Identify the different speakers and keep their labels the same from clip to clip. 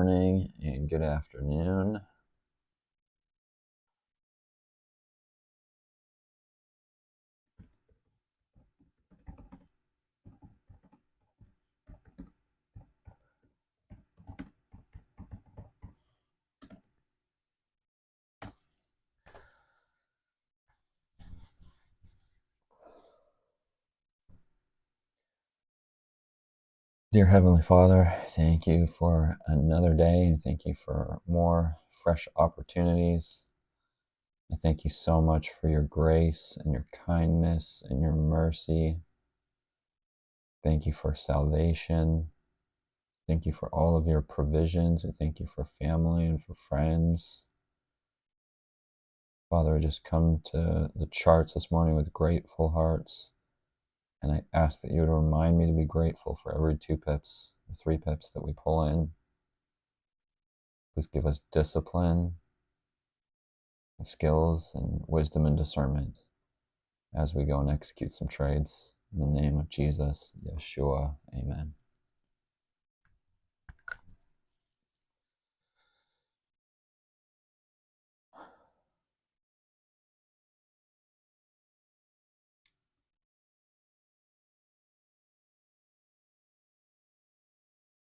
Speaker 1: morning and good afternoon. Dear Heavenly Father, thank you for another day and thank you for more fresh opportunities. I thank you so much for your grace and your kindness and your mercy. Thank you for salvation. Thank you for all of your provisions. We thank you for family and for friends. Father, I just come to the charts this morning with grateful hearts. And I ask that you would remind me to be grateful for every 2 pips or 3 pips that we pull in. Please give us discipline and skills and wisdom and discernment as we go and execute some trades. In the name of Jesus, Yeshua, amen.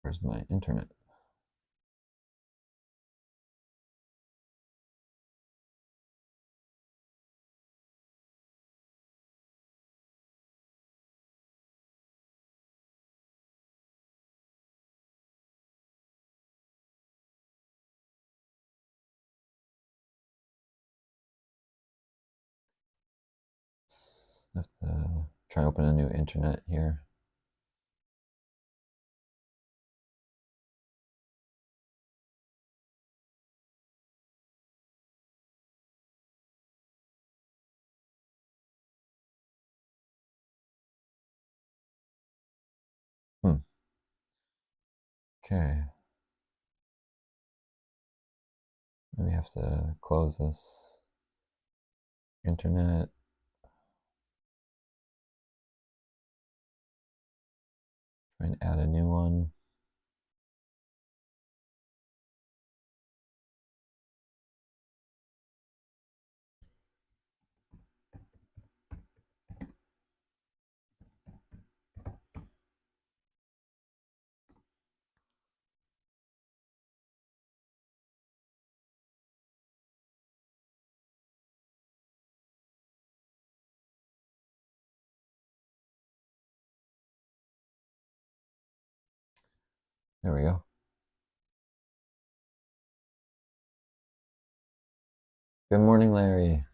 Speaker 1: Where's my internet? Let's have to try open a new internet here. Okay. Maybe have to close this internet. Try and add a new one. There we go. Good morning, Larry.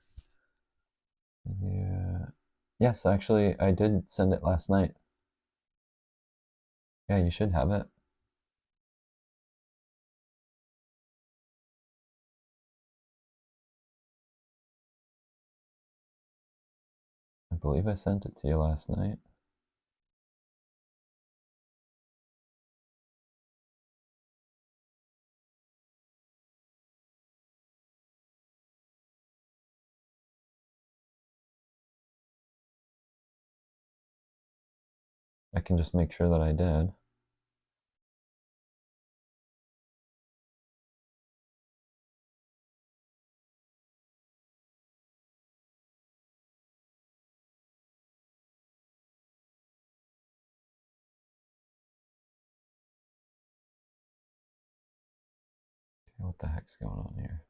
Speaker 1: Yeah. Yes, actually, I did send it last night. Yeah, you should have it. I believe I sent it to you last night. I can just make sure that I did. Okay, what the heck's going on here?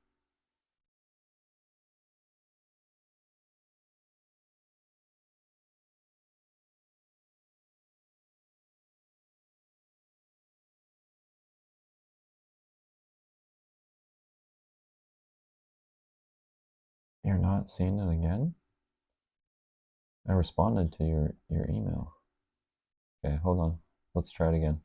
Speaker 1: You're not seeing it again? I responded to your email. Okay, hold on. Let's try it again.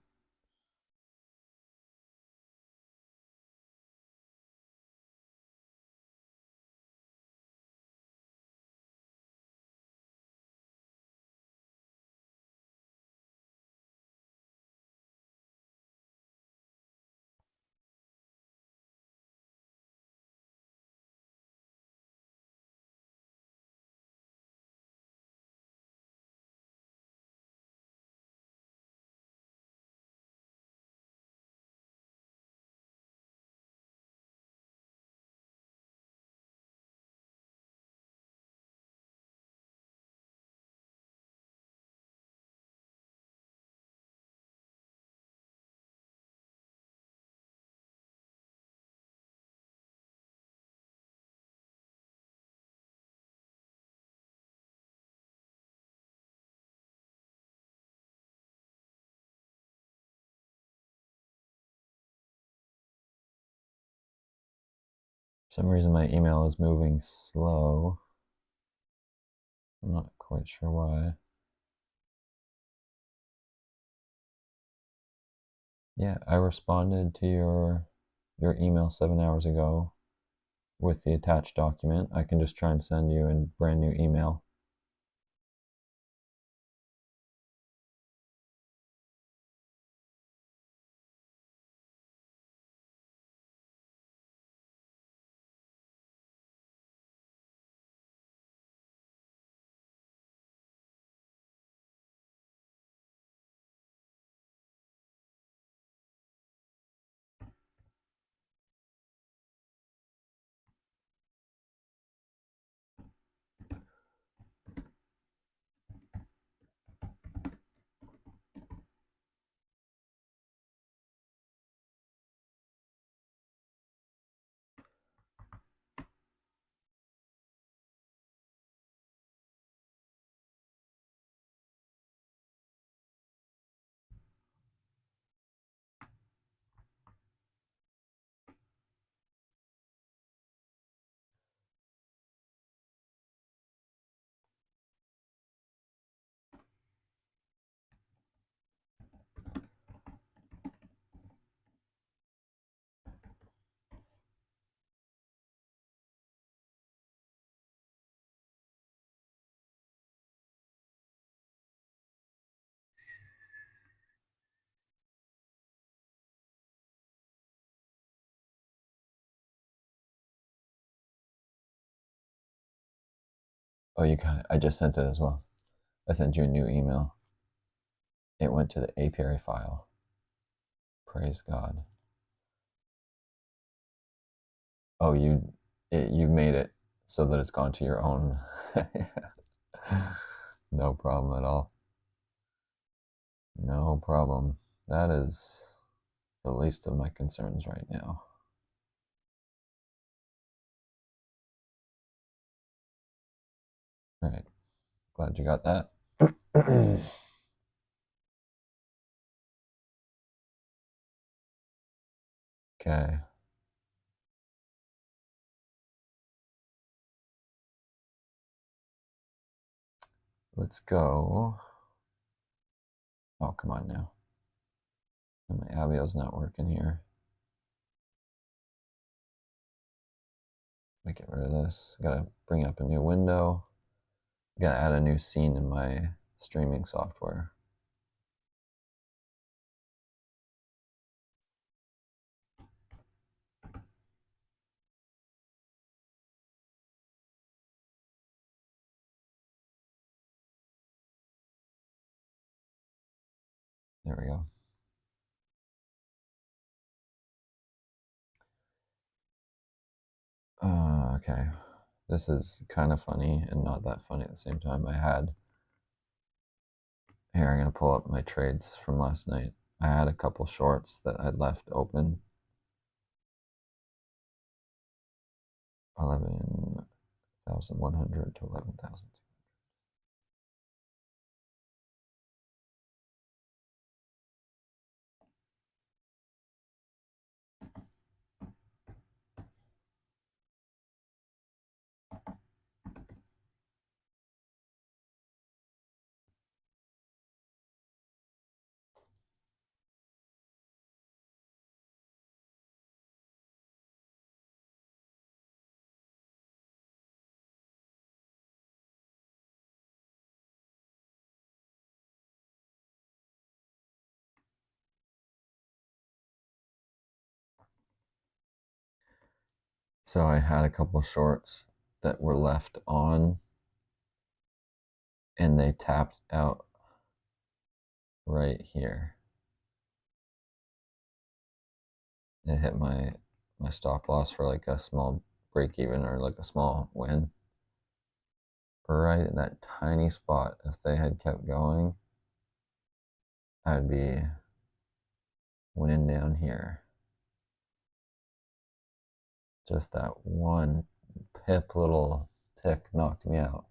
Speaker 1: For some reason my email is moving slow. I'm not quite sure why. Yeah, I responded to your email 7 hours ago with the attached document. I can just try and send you a brand new email. Oh, you got it. I just sent it as well. I sent you a new email. It went to the API file. Praise God. Oh, you made it so that it's gone to your own. No problem at all. No problem. That is the least of my concerns right now. All right. Glad you got that. Okay. Let's go. Oh, come on now. My Avio's not working here. Let me get rid of this. Gotta bring up a new window. Gotta add a new scene in my streaming software. There we go. Okay. This is kind of funny and not that funny at the same time. Here, I'm gonna pull up my trades from last night. I had a couple shorts that I'd left open. 11,100 to 11,000. So I had a couple shorts that were left on and they tapped out right here. It hit my stop loss for like a small break even or like a small win. Right in that tiny spot. If they had kept going, I'd be winning down here. Just that one pip little tick knocked me out.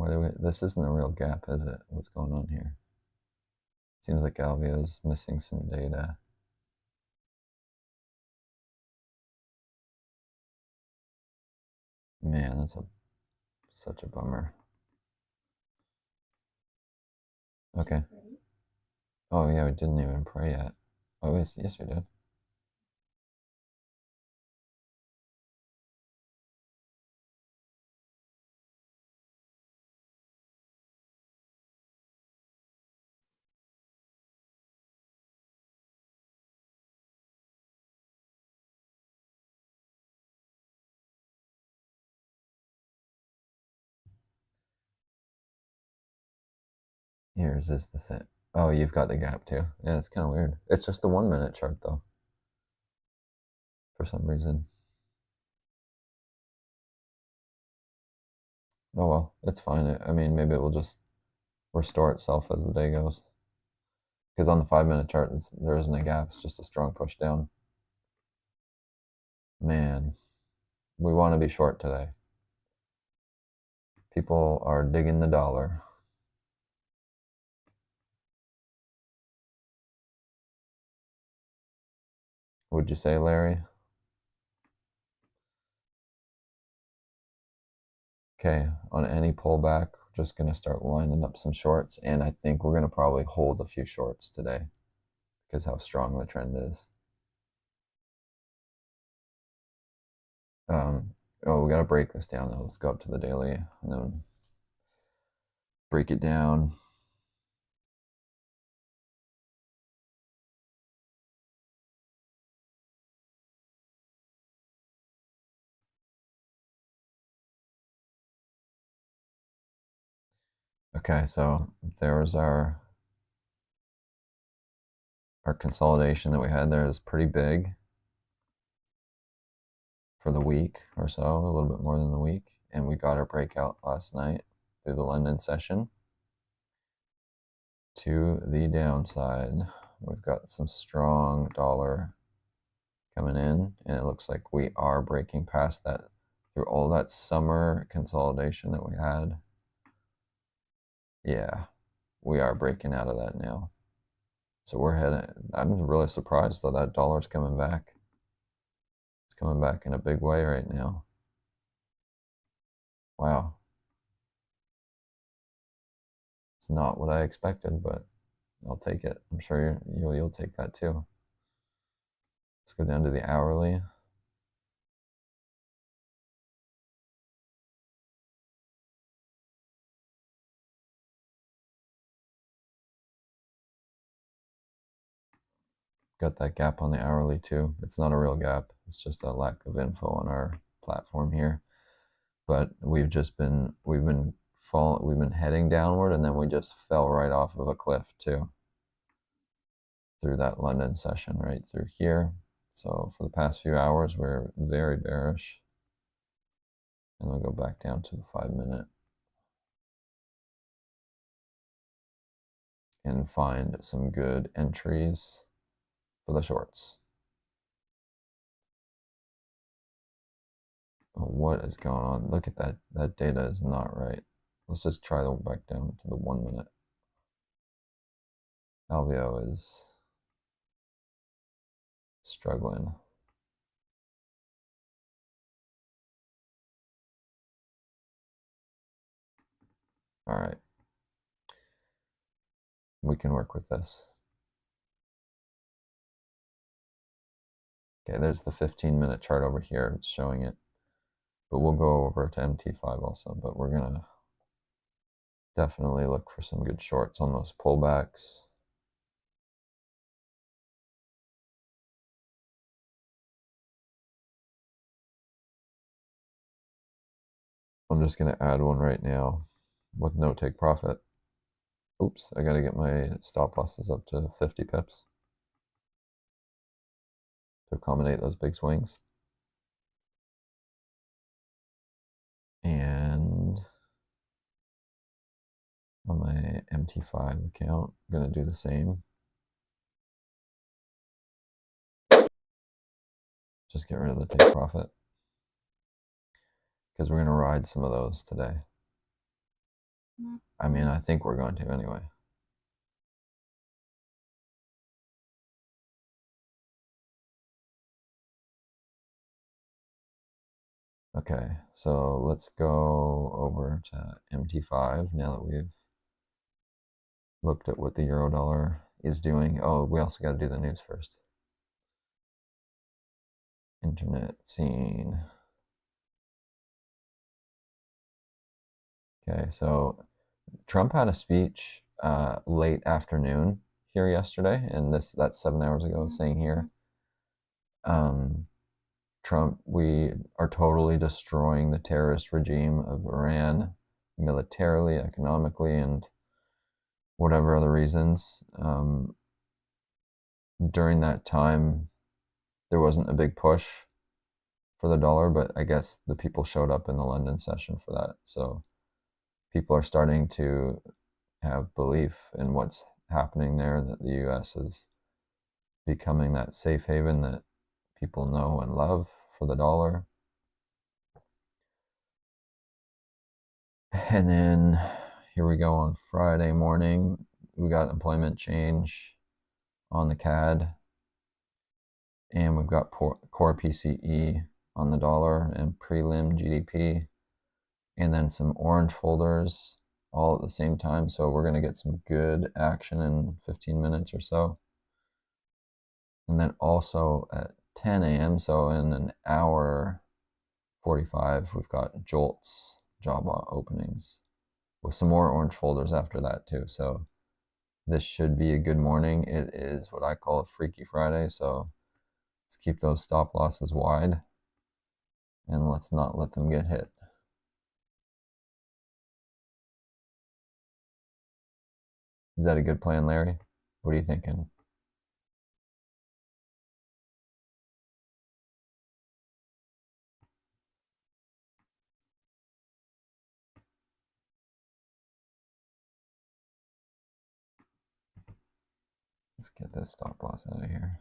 Speaker 1: Why do we? This isn't a real gap, is it? What's going on here? Seems like Alveo's missing some data. Man, that's such a bummer. Okay. Oh yeah, we didn't even pray yet. Oh yes, yes we did. Yours is the same. Oh, you've got the gap too. Yeah, it's kind of weird. It's just the 1 minute chart though, for some reason. Oh well, it's fine. I mean, maybe it will just restore itself as the day goes. Because on the 5 minute chart, there isn't a gap. It's just a strong push down. Man, we want to be short today. People are digging the dollar. Would you say, Larry? Okay, on any pullback, we're just going to start lining up some shorts, and I think we're going to probably hold a few shorts today because how strong the trend is. Oh, we got to break this down though. Let's go up to the daily and then break it down. Okay, so there was our consolidation that we had there is pretty big for the week or so, a little bit more than the week. And we got our breakout last night through the London session to the downside. We've got some strong dollar coming in, and it looks like we are breaking past that through all that summer consolidation that we had. Yeah, we are breaking out of that now. So we're heading. I'm really surprised though that dollar's coming back. It's coming back in a big way right now. Wow. It's not what I expected, but I'll take it. I'm sure you'll take that too. Let's go down to the hourly. Got that gap on the hourly too. It's not a real gap. It's just a lack of info on our platform here. But we've been heading downward, and then we just fell right off of a cliff too through that London session right through here. So for the past few hours, we're very bearish. And we'll go back down to the 5 minute and find some good entries for the shorts. Oh, what is going on? Look at that. That data is not right. Let's just try to go back down to the 1 minute. Alveo is struggling. All right. We can work with this. Okay, there's the 15-minute chart over here. It's showing it. But we'll go over to MT5 also. But we're going to definitely look for some good shorts on those pullbacks. I'm just going to add one right now with no take profit. Oops, I got to get my stop losses up to 50 pips to accommodate those big swings. And on my MT5 account, I'm going to do the same. Just get rid of the take profit because we're going to ride some of those today. I mean, I think we're going to anyway. Okay, so let's go over to MT5 now that we've looked at what the euro dollar is doing. Oh, we also got to do the news first. Internet scene. Okay, so Trump had a speech late afternoon here yesterday, and that's 7 hours ago, saying here, um, Trump, we are totally destroying the terrorist regime of Iran militarily, economically, and whatever other reasons. During that time, there wasn't a big push for the dollar, but I guess the people showed up in the London session for that. So people are starting to have belief in what's happening there, that the US is becoming that safe haven that people know and love for the dollar. And then here we go on Friday morning. We got employment change on the CAD, and we've got core PCE on the dollar and prelim GDP, and then some orange folders all at the same time. So we're going to get some good action in 15 minutes or so. And then also at 10 a.m., so in an hour 45, we've got JOLTS job openings with some more orange folders after that too. So this should be a good morning. It is what I call a Freaky Friday, so let's keep those stop losses wide and let's not let them get hit. Is that a good plan, Larry? What are you thinking? Let's get this stop loss out of here.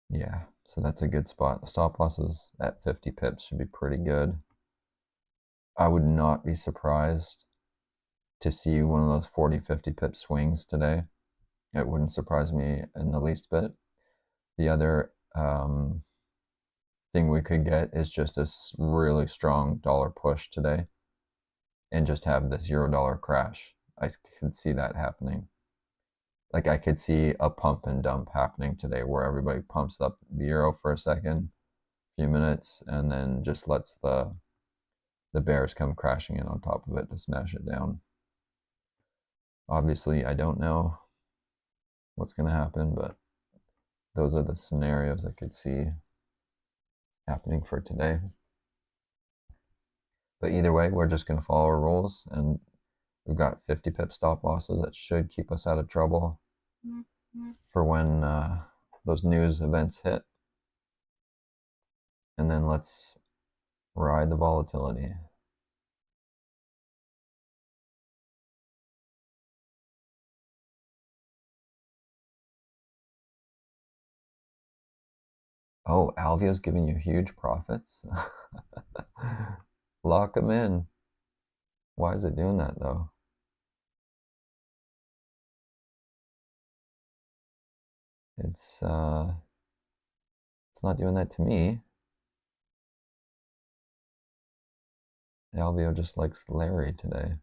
Speaker 1: Yeah, so that's a good spot. The stop losses at 50 pips should be pretty good. I would not be surprised to see one of those 40, 50 pip swings today. It wouldn't surprise me in the least bit. The other thing we could get is just a really strong dollar push today and just have this euro dollar crash. I could see that happening. Like I could see a pump and dump happening today where everybody pumps up the euro for a second, few minutes, and then just lets the bears come crashing in on top of it to smash it down. Obviously, I don't know what's going to happen, but those are the scenarios I could see happening for today. But either way, we're just going to follow our rules, and we've got 50 pip stop losses that should keep us out of trouble for when those news events hit. And then let's ride the volatility. Oh, Alvio's giving you huge profits. Lock them in. Why is it doing that though? It's uh, it's not doing that to me. Alvio just likes Larry today.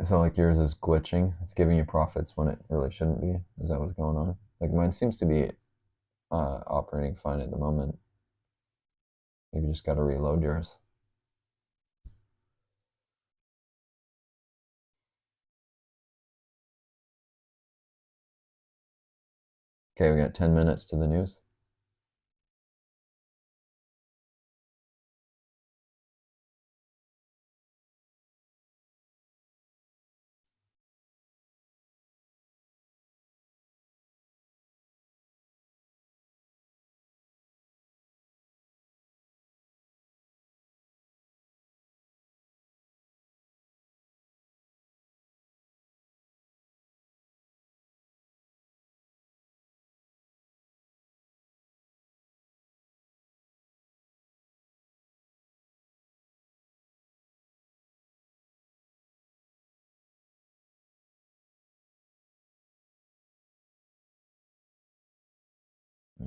Speaker 1: So like yours is glitching. It's giving you profits when it really shouldn't be. Is that what's going on? Like mine seems to be operating fine at the moment. Maybe you just got to reload yours. Okay, we got 10 minutes to the news.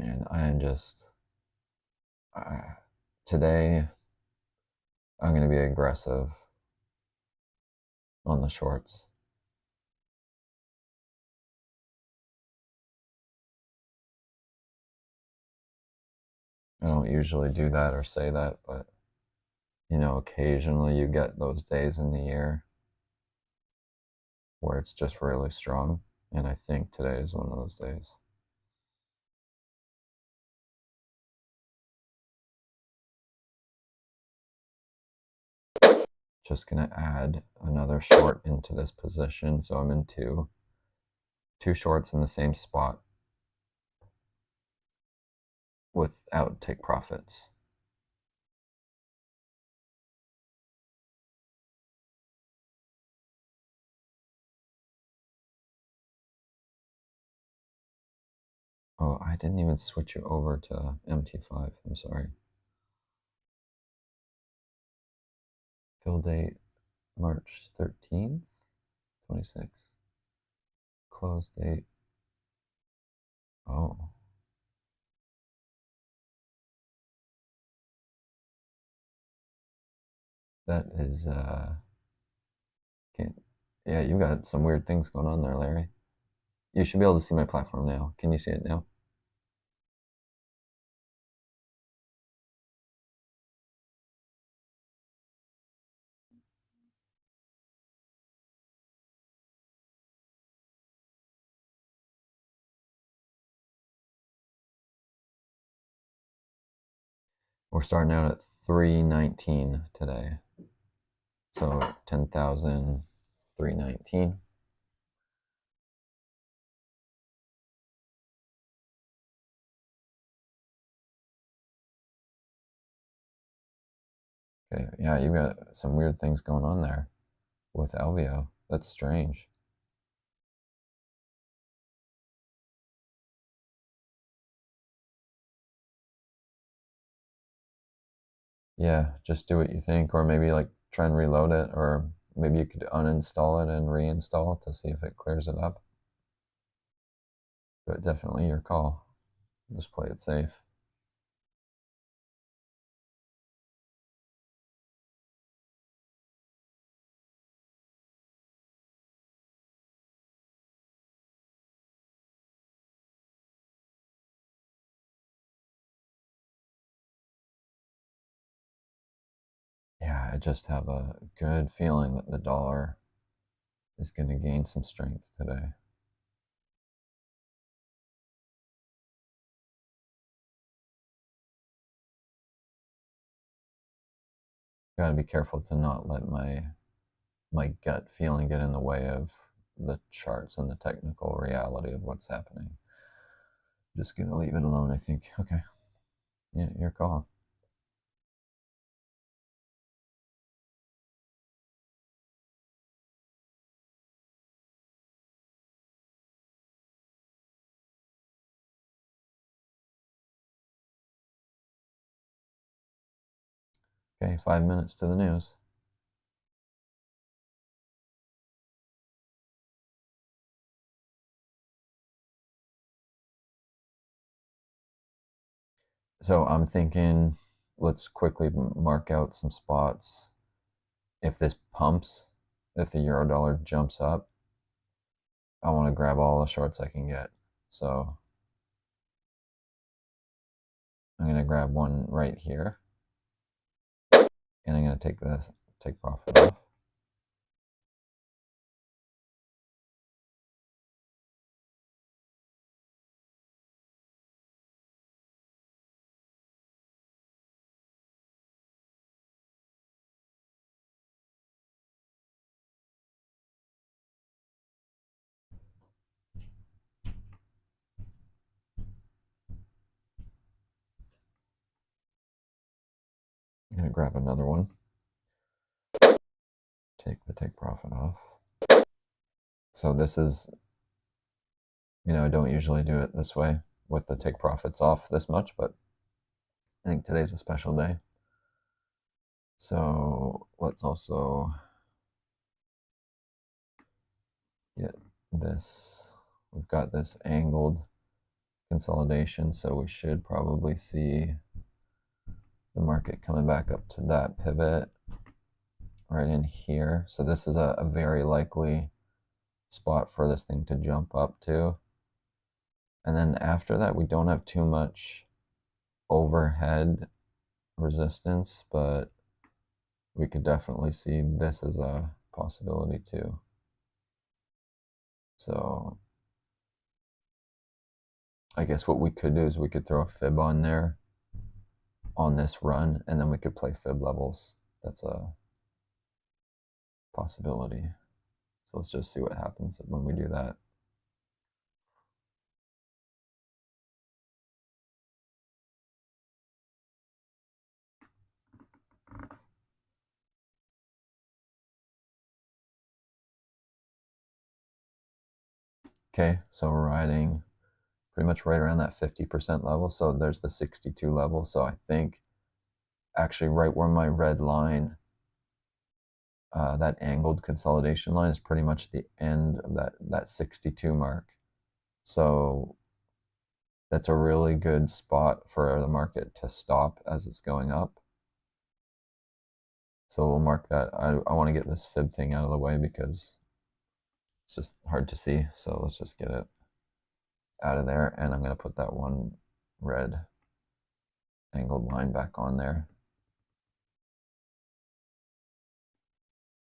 Speaker 1: man, I am just today. I'm going to be aggressive on the shorts. I don't usually do that or say that, but occasionally you get those days in the year where it's just really strong, and I think today is one of those days. Just gonna add another short into this position, so I'm in two shorts in the same spot without take profits. Oh, I didn't even switch you over to MT5. I'm sorry. Fill date March 13th, 26th. Close date. Oh. That is can't yeah, you got some weird things going on there, Larry. You should be able to see my platform now. Can you see it now? We're starting out at 319 today. So 10,319. Okay, yeah, you got some weird things going on there with LVO. That's strange. Yeah, just do what you think, or maybe like try and reload it, or maybe you could uninstall it and reinstall it to see if it clears it up. But definitely your call. Just play it safe. Yeah, I just have a good feeling that the dollar is going to gain some strength today. Got to be careful to not let my gut feeling get in the way of the charts and the technical reality of what's happening. Just gonna leave it alone, I think. Okay. Yeah, your call. Okay, 5 minutes to the news. So I'm thinking, let's quickly mark out some spots. If this pumps, if the euro dollar jumps up, I want to grab all the shorts I can get. So I'm going to grab one right here, and I'm going to take profit off. I'm going to grab another one. Take the take profit off. So this is, I don't usually do it this way with the take profits off this much, but I think today's a special day. So let's also get this. We've got this angled consolidation, so we should probably see the market coming back up to that pivot right in here. So this is a very likely spot for this thing to jump up to. And then after that, we don't have too much overhead resistance, but we could definitely see this as a possibility too. So I guess what we could do is we could throw a fib on there on this run, and then we could play fib levels. That's a possibility. So let's just see what happens when we do that. Okay, so we're riding pretty much right around that 50% level. So there's the 62 level. So I think actually right where my red line, that angled consolidation line, is pretty much the end of that 62 mark. So that's a really good spot for the market to stop as it's going up. So we'll mark that. I want to get this fib thing out of the way because it's just hard to see. So let's just get it out of there. And I'm going to put that one red angled line back on there.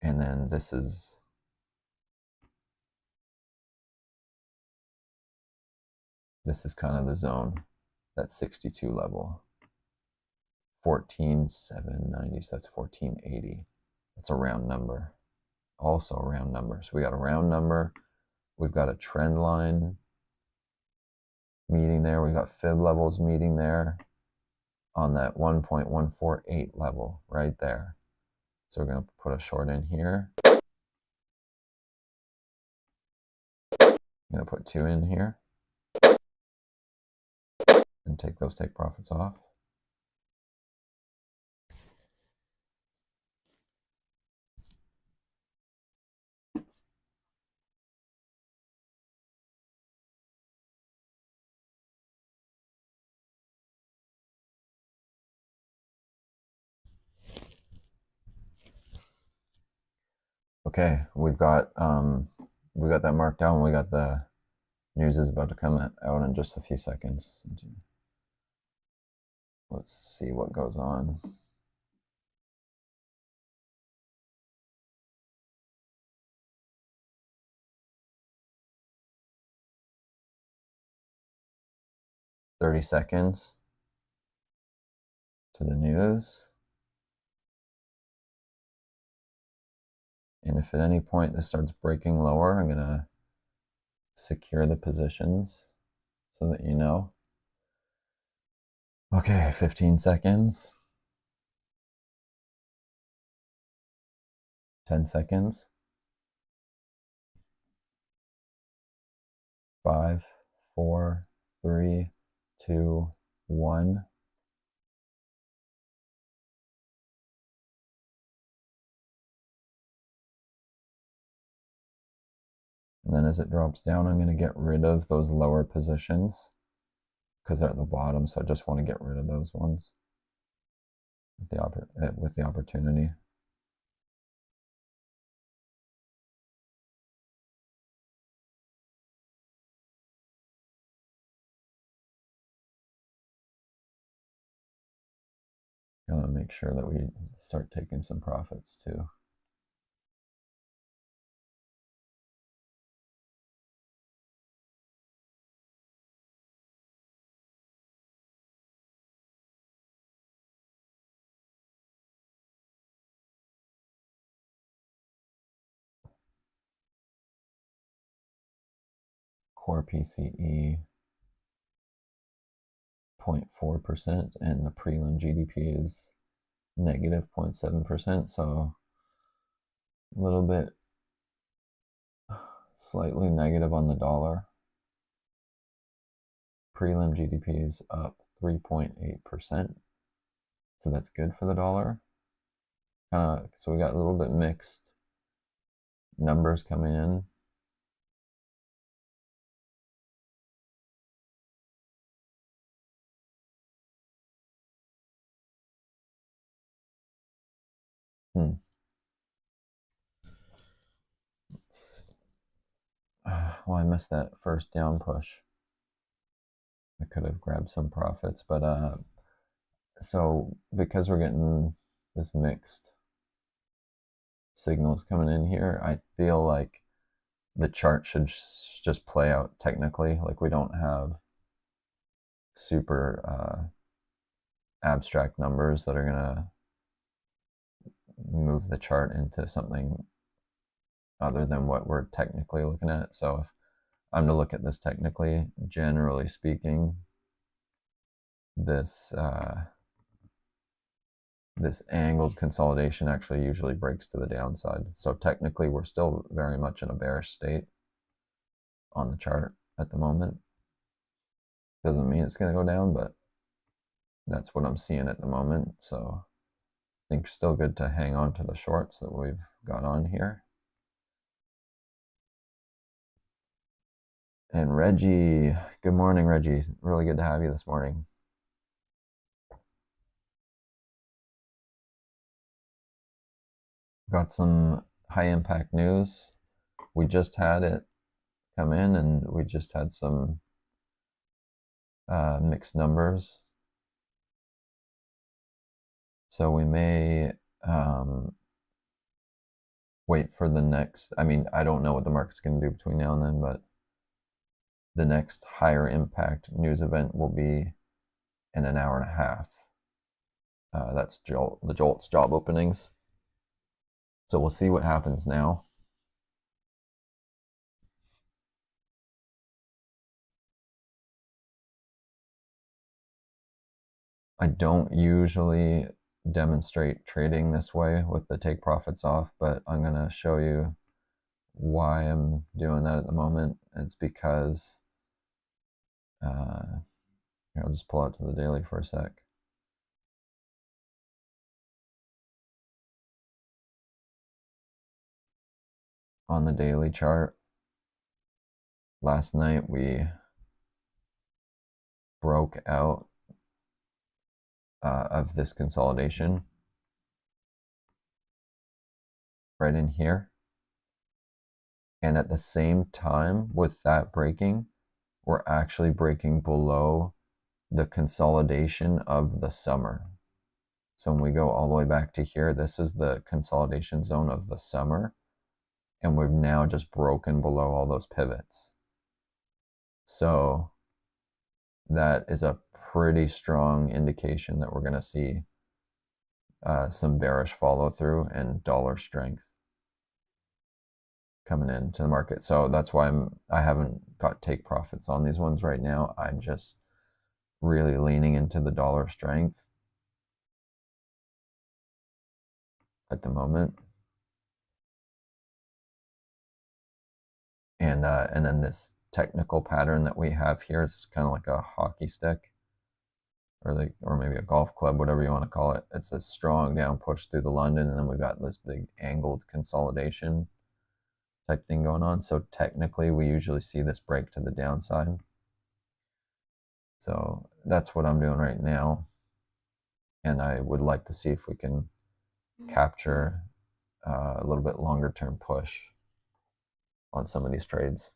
Speaker 1: And then this is kind of the zone, that 62 level. 14,790, so that's 1480. That's a round number. Also a round number. So we got a round number. We've got a trend line meeting there. We got fib levels meeting there on that 1.148 level right there. So we're going to put a short in here. I'm going to put 2 in here and take those take profits off. Okay, we've got that marked down. We got the news is about to come out in just a few seconds. Let's see what goes on. "30 seconds to the news. And if at any point this starts breaking lower, I'm going to secure the positions so that you know. Okay, 15 seconds. 10 seconds. 5, 4, 3, 2, 1. And then as it drops down, I'm going to get rid of those lower positions because they're at the bottom. So I just want to get rid of those ones with the opportunity. Gotta make sure that we start taking some profits too. Core PCE 0.4%, and the prelim GDP is negative 0.7%. So a little bit slightly negative on the dollar. Prelim GDP is up 3.8%. So that's good for the dollar. So we got a little bit mixed numbers coming in. Hmm. Well, I missed that first down push. I could have grabbed some profits, but so because we're getting this mixed signals coming in here, I feel like the chart should just play out technically. Like we don't have super abstract numbers that are gonna move the chart into something other than what we're technically looking at. So if I'm to look at this technically, generally speaking, this this angled consolidation actually usually breaks to the downside. So technically, we're still very much in a bearish state on the chart at the moment. Doesn't mean it's going to go down, but that's what I'm seeing at the moment. So I think still good to hang on to the shorts that we've got on here. And Reggie, good morning, Reggie. Really good to have you this morning. Got some high impact news. We just had it come in, and we just had some mixed numbers. So we may wait for the next. I mean, I don't know what the market's going to do between now and then, but the next higher impact news event will be in an hour and a half. That's the Jolt's job openings. So we'll see what happens now. I don't usually demonstrate trading this way with the take profits off, but I'm going to show you why I'm doing that at the moment. It's because here, I'll just pull out to the daily for a sec. On the daily chart, last night we broke out of this consolidation right in here. And at the same time with that breaking, we're actually breaking below the consolidation of the summer. So when we go all the way back to here, this is the consolidation zone of the summer. And we've now just broken below all those pivots. So that is a pretty strong indication that we're going to see some bearish follow through and dollar strength coming into the market. So that's why I haven't got take profits on these ones right now. I'm just really leaning into the dollar strength at the moment. And then this technical pattern that we have here is kind of like a hockey stick, or maybe a golf club, whatever you want to call it. It's a strong down push through the London, and then we've got this big angled consolidation type thing going on. So technically, we usually see this break to the downside. So that's what I'm doing right now, and I would like to see if we can capture a little bit longer term push on some of these trades.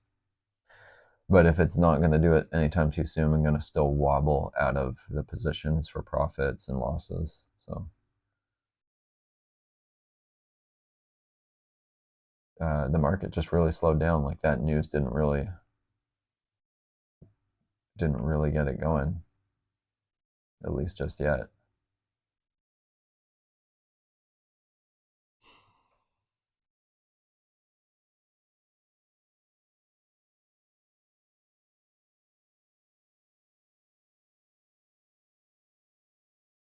Speaker 1: But if it's not going to do it anytime too soon, I'm going to still wobble out of the positions for profits and losses. So the market just really slowed down. Like that news didn't really get it going, at least just yet.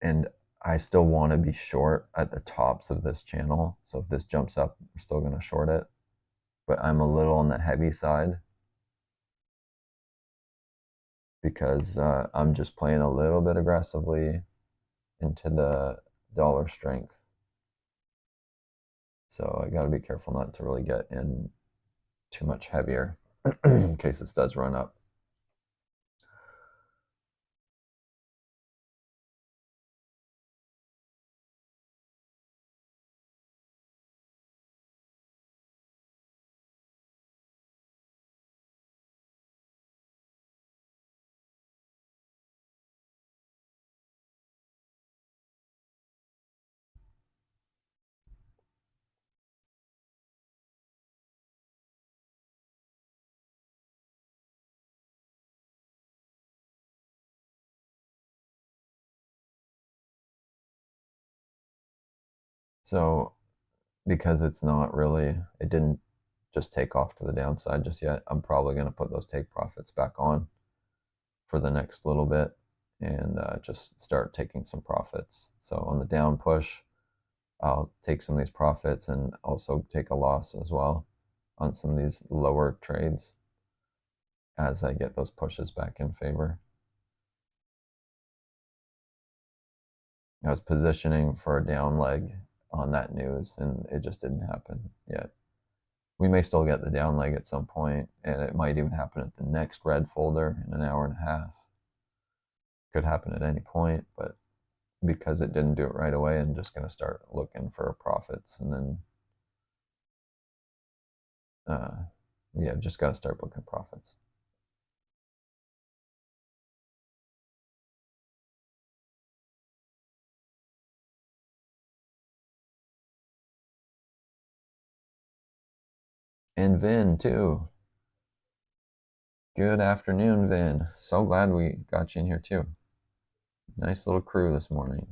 Speaker 1: And I still want to be short at the tops of this channel. So if this jumps up, we're still going to short it. But I'm a little on the heavy side because I'm just playing a little bit aggressively into the dollar strength. So I got to be careful not to really get in too much heavier in case this does run up. So because it's not really, it didn't just take off to the downside just yet, I'm probably going to put those take profits back on for the next little bit and just start taking some profits. So on the down push, I'll take some of these profits and also take a loss as well on some of these lower trades as I get those pushes back in favor. I was positioning for a down leg on that news and it just didn't happen yet. We may still get the down leg at some point, and it might even happen at the next red folder in an hour and a half. Could happen at any point, but because it didn't do it right away, I'm just going to start looking for profits, and then yeah, just got to start booking profits. And Vin too. Good afternoon, Vin. So glad we got you in here too. Nice little crew this morning.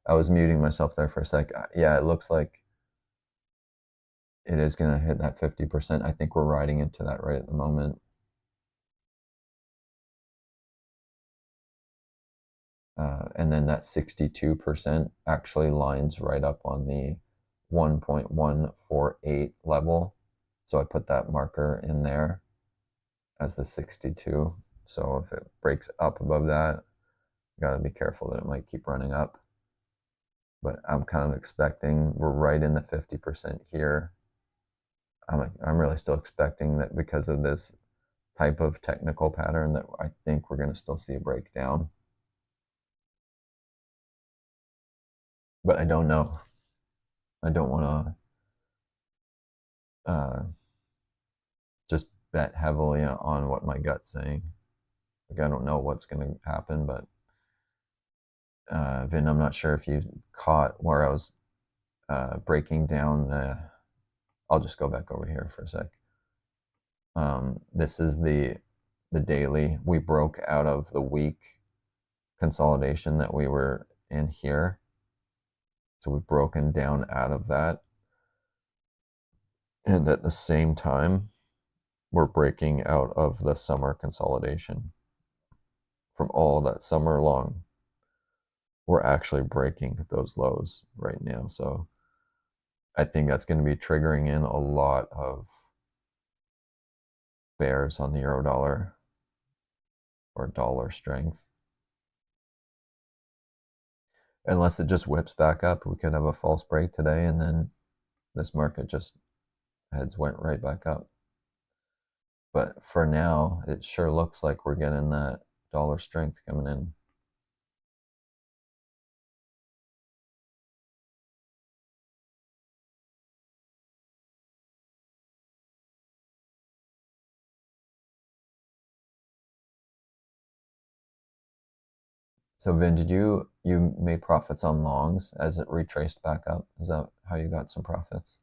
Speaker 1: I was muting myself there for a sec. Yeah, it looks like it is going to hit that 50%. I think we're riding into that right at the moment. And then that 62% actually lines right up on the 1.148 level. So I put that marker in there as the 62. So if it breaks up above that, you got to be careful that it might keep running up. But I'm kind of expecting we're right in the 50% here. I'm really still expecting that because of this type of technical pattern that I think we're going to still see a breakdown. But I don't know. I don't want to just bet heavily on what my gut's saying. Like I don't know what's going to happen, but Vin, I'm not sure if you caught where I was breaking down the. I'll just go back over here for a sec. This is the daily. We broke out of the week consolidation that we were in here, so we've broken down out of that, and at the same time, we're breaking out of the summer consolidation from all that summer long. We're actually breaking those lows right now. So I think that's going to be triggering in a lot of bears on the euro dollar or dollar strength. Unless it just whips back up, we could have a false break today and then this market just went right back up. But for now, it sure looks like we're getting that dollar strength coming in. So Vin, did you made profits on longs as it retraced back up? Is that how you got some profits?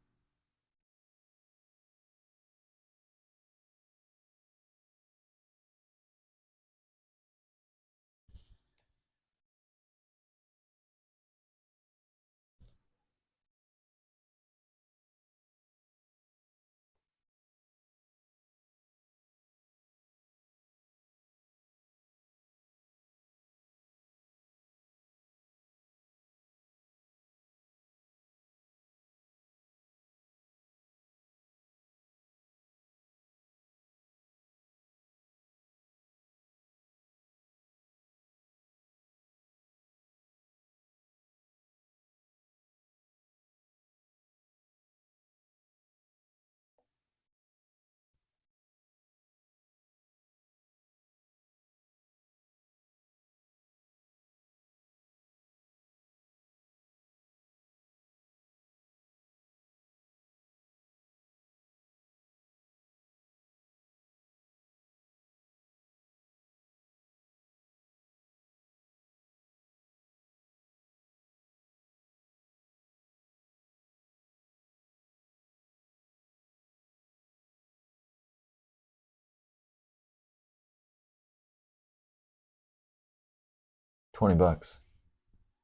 Speaker 1: $20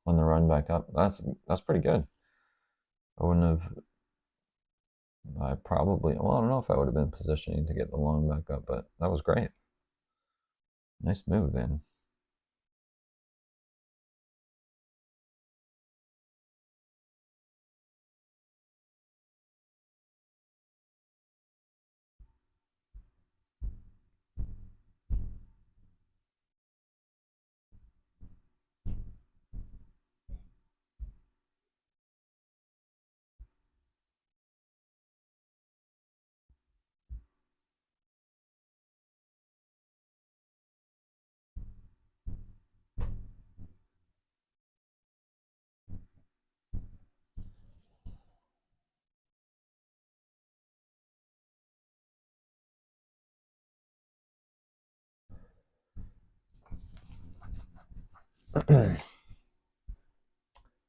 Speaker 1: on the run back up. That's pretty good. I wouldn't have. I probably. Well, I don't know if I would have been positioning to get the long back up, but that was great. Nice move, Vin.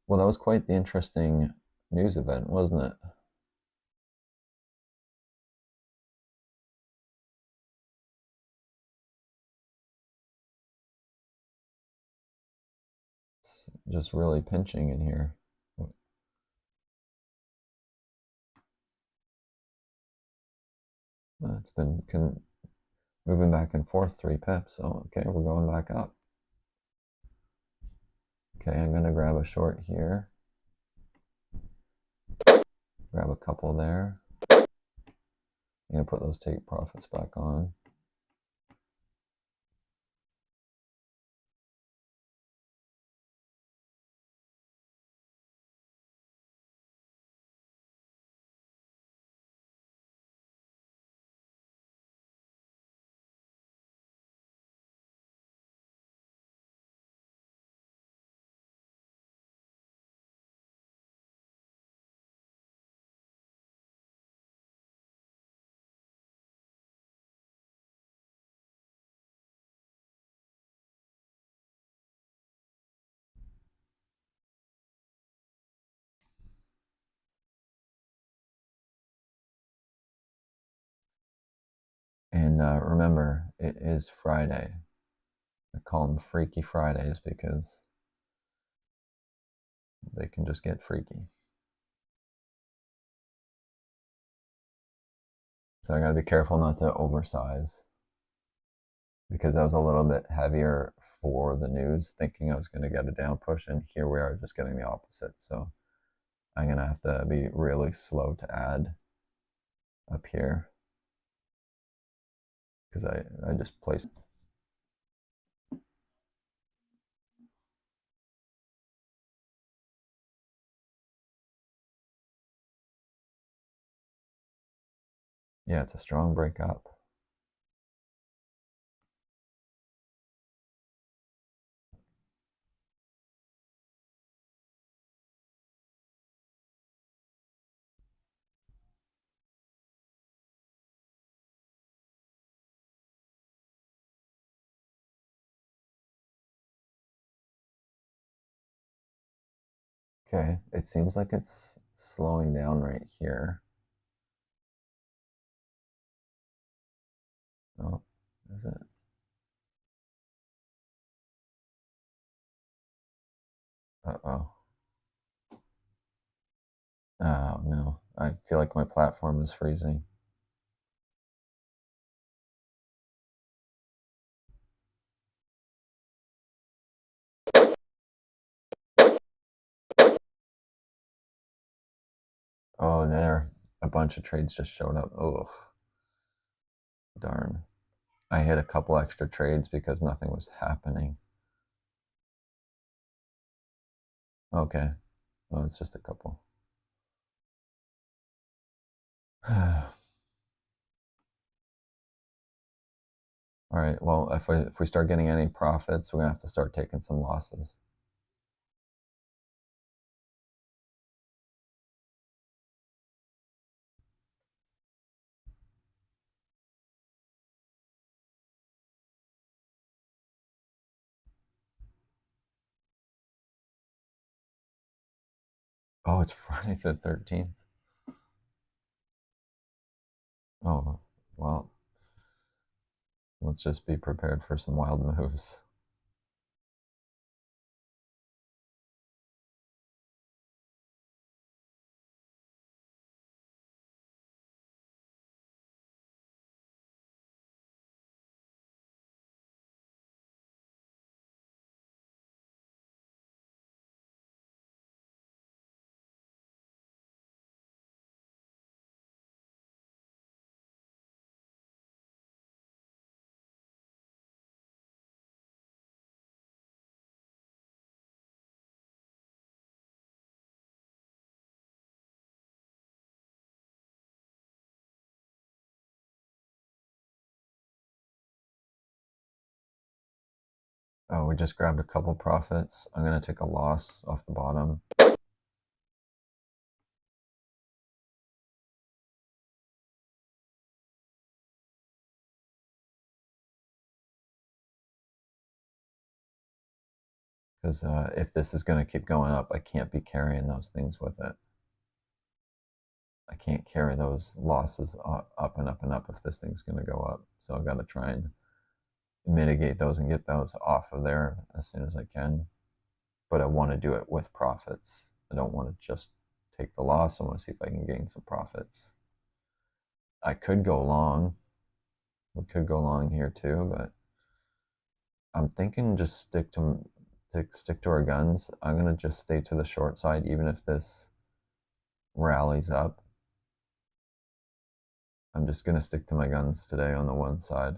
Speaker 1: Well, that was quite the interesting news event, wasn't it? It's just really pinching in here. It's been moving back and forth 3 pips. So, okay, we're going back up. Okay, I'm going to grab a short here. Grab a couple there. I'm going to put those take profits back on. And remember, it is Friday. I call them Freaky Fridays because they can just get freaky. So I got to be careful not to oversize because I was a little bit heavier for the news, thinking I was going to get a down push, and here we are just getting the opposite. So I'm going to have to be really slow to add up here because I just placed. Yeah, it's a strong break up. Okay, it seems like it's slowing down right here. Oh, is it? Uh-oh. Oh, no. I feel like my platform is freezing. Oh, there. A bunch of trades just showed up. Oh, darn. I hit a couple extra trades because nothing was happening. Okay. Well, it's just a couple. All right. Well, if we start getting any profits, we're gonna have to start taking some losses. Oh, it's Friday the 13th. Oh, well, let's just be prepared for some wild moves. Oh, we just grabbed a couple profits. I'm gonna take a loss off the bottom. Because if this is going to keep going up, I can't be carrying those things with it. I can't carry those losses up and up and up if this thing's going to go up. So I've got to try and mitigate those and get those off of there as soon as I can. But I want to do it with profits. I don't want to just take the loss. I want to see if I can gain some profits. I could go long. We could go long here too, but I'm thinking just stick to our guns. I'm gonna just stay to the short side, even if this rallies up. I'm just gonna stick to my guns today on the one side.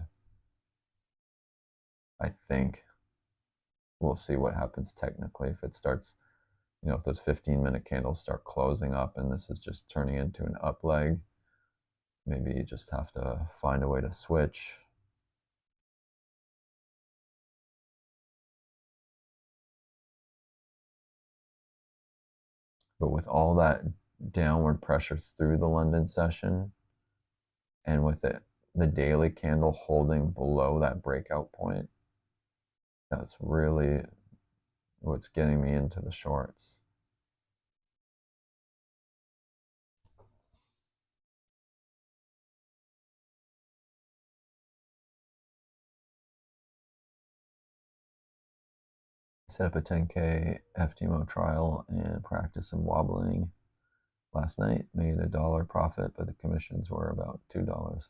Speaker 1: I think we'll see what happens technically if it starts, if those 15-minute candles start closing up and this is just turning into an up leg. Maybe you just have to find a way to switch. But with all that downward pressure through the London session, and with the daily candle holding below that breakout point, that's really what's getting me into the shorts. Set up a 10K FTMO trial and practice some wobbling last night. Made $1 profit, but the commissions were about $2.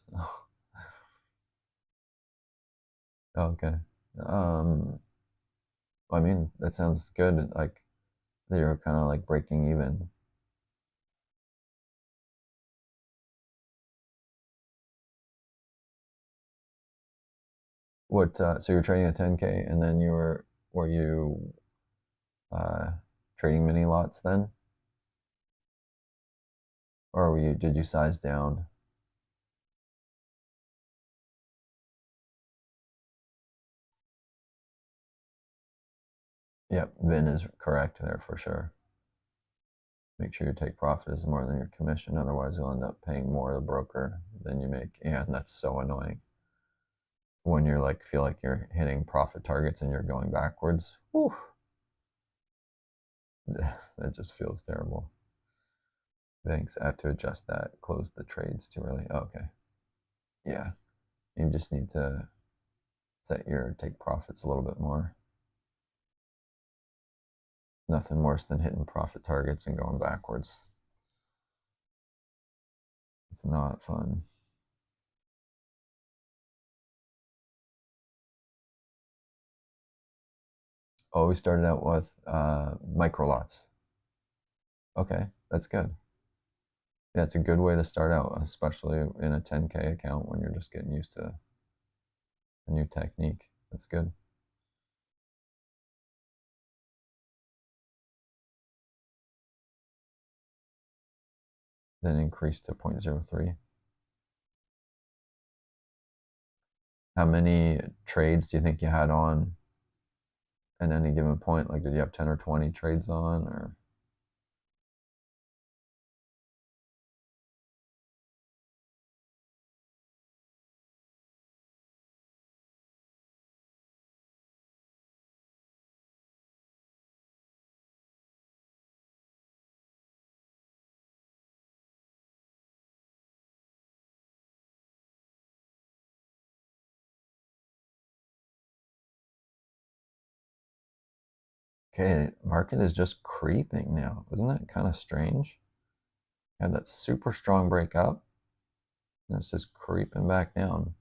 Speaker 1: Okay. I mean, that sounds good. Like they're kind of like breaking even. What? So you're trading a 10K, and then were you uh, trading mini lots then, or did you size down? Yep, Vin is correct there for sure. Make sure your take profit is more than your commission, otherwise you'll end up paying more to the broker than you make. Yeah, and that's so annoying when you're like feel like you're hitting profit targets and you're going backwards. Whew. That just feels terrible. Thanks. I have to adjust that. Close the trades too early. Oh, okay. Yeah. You just need to set your take profits a little bit more. Nothing worse than hitting profit targets and going backwards. It's not fun. Oh, we started out with micro lots. Okay, that's good. Yeah, it's a good way to start out, especially in a 10K account when you're just getting used to a new technique. That's good. Then increase to 0.03. How many trades do you think you had on at any given point? Like, did you have 10 or 20 trades on, or? Okay, market is just creeping now. Isn't that kind of strange? Had that super strong break up, and it's just creeping back down.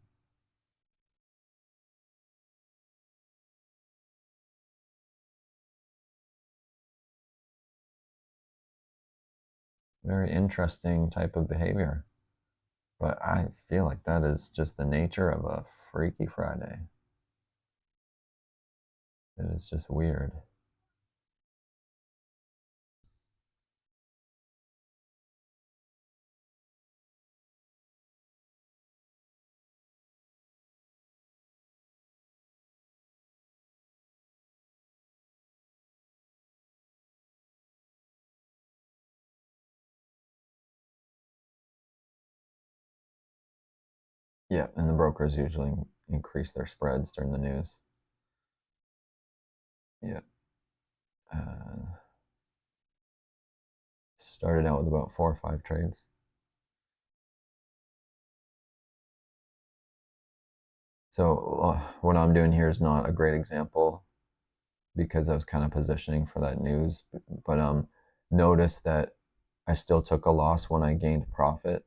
Speaker 1: Very interesting type of behavior. But I feel like that is just the nature of a Freaky Friday. It is just weird. Yeah, and the brokers usually increase their spreads during the news. Yeah. Uh, Started out with about 4 or 5 trades. So what I'm doing here is not a great example because I was kind of positioning for that news, but notice that I still took a loss when I gained profit.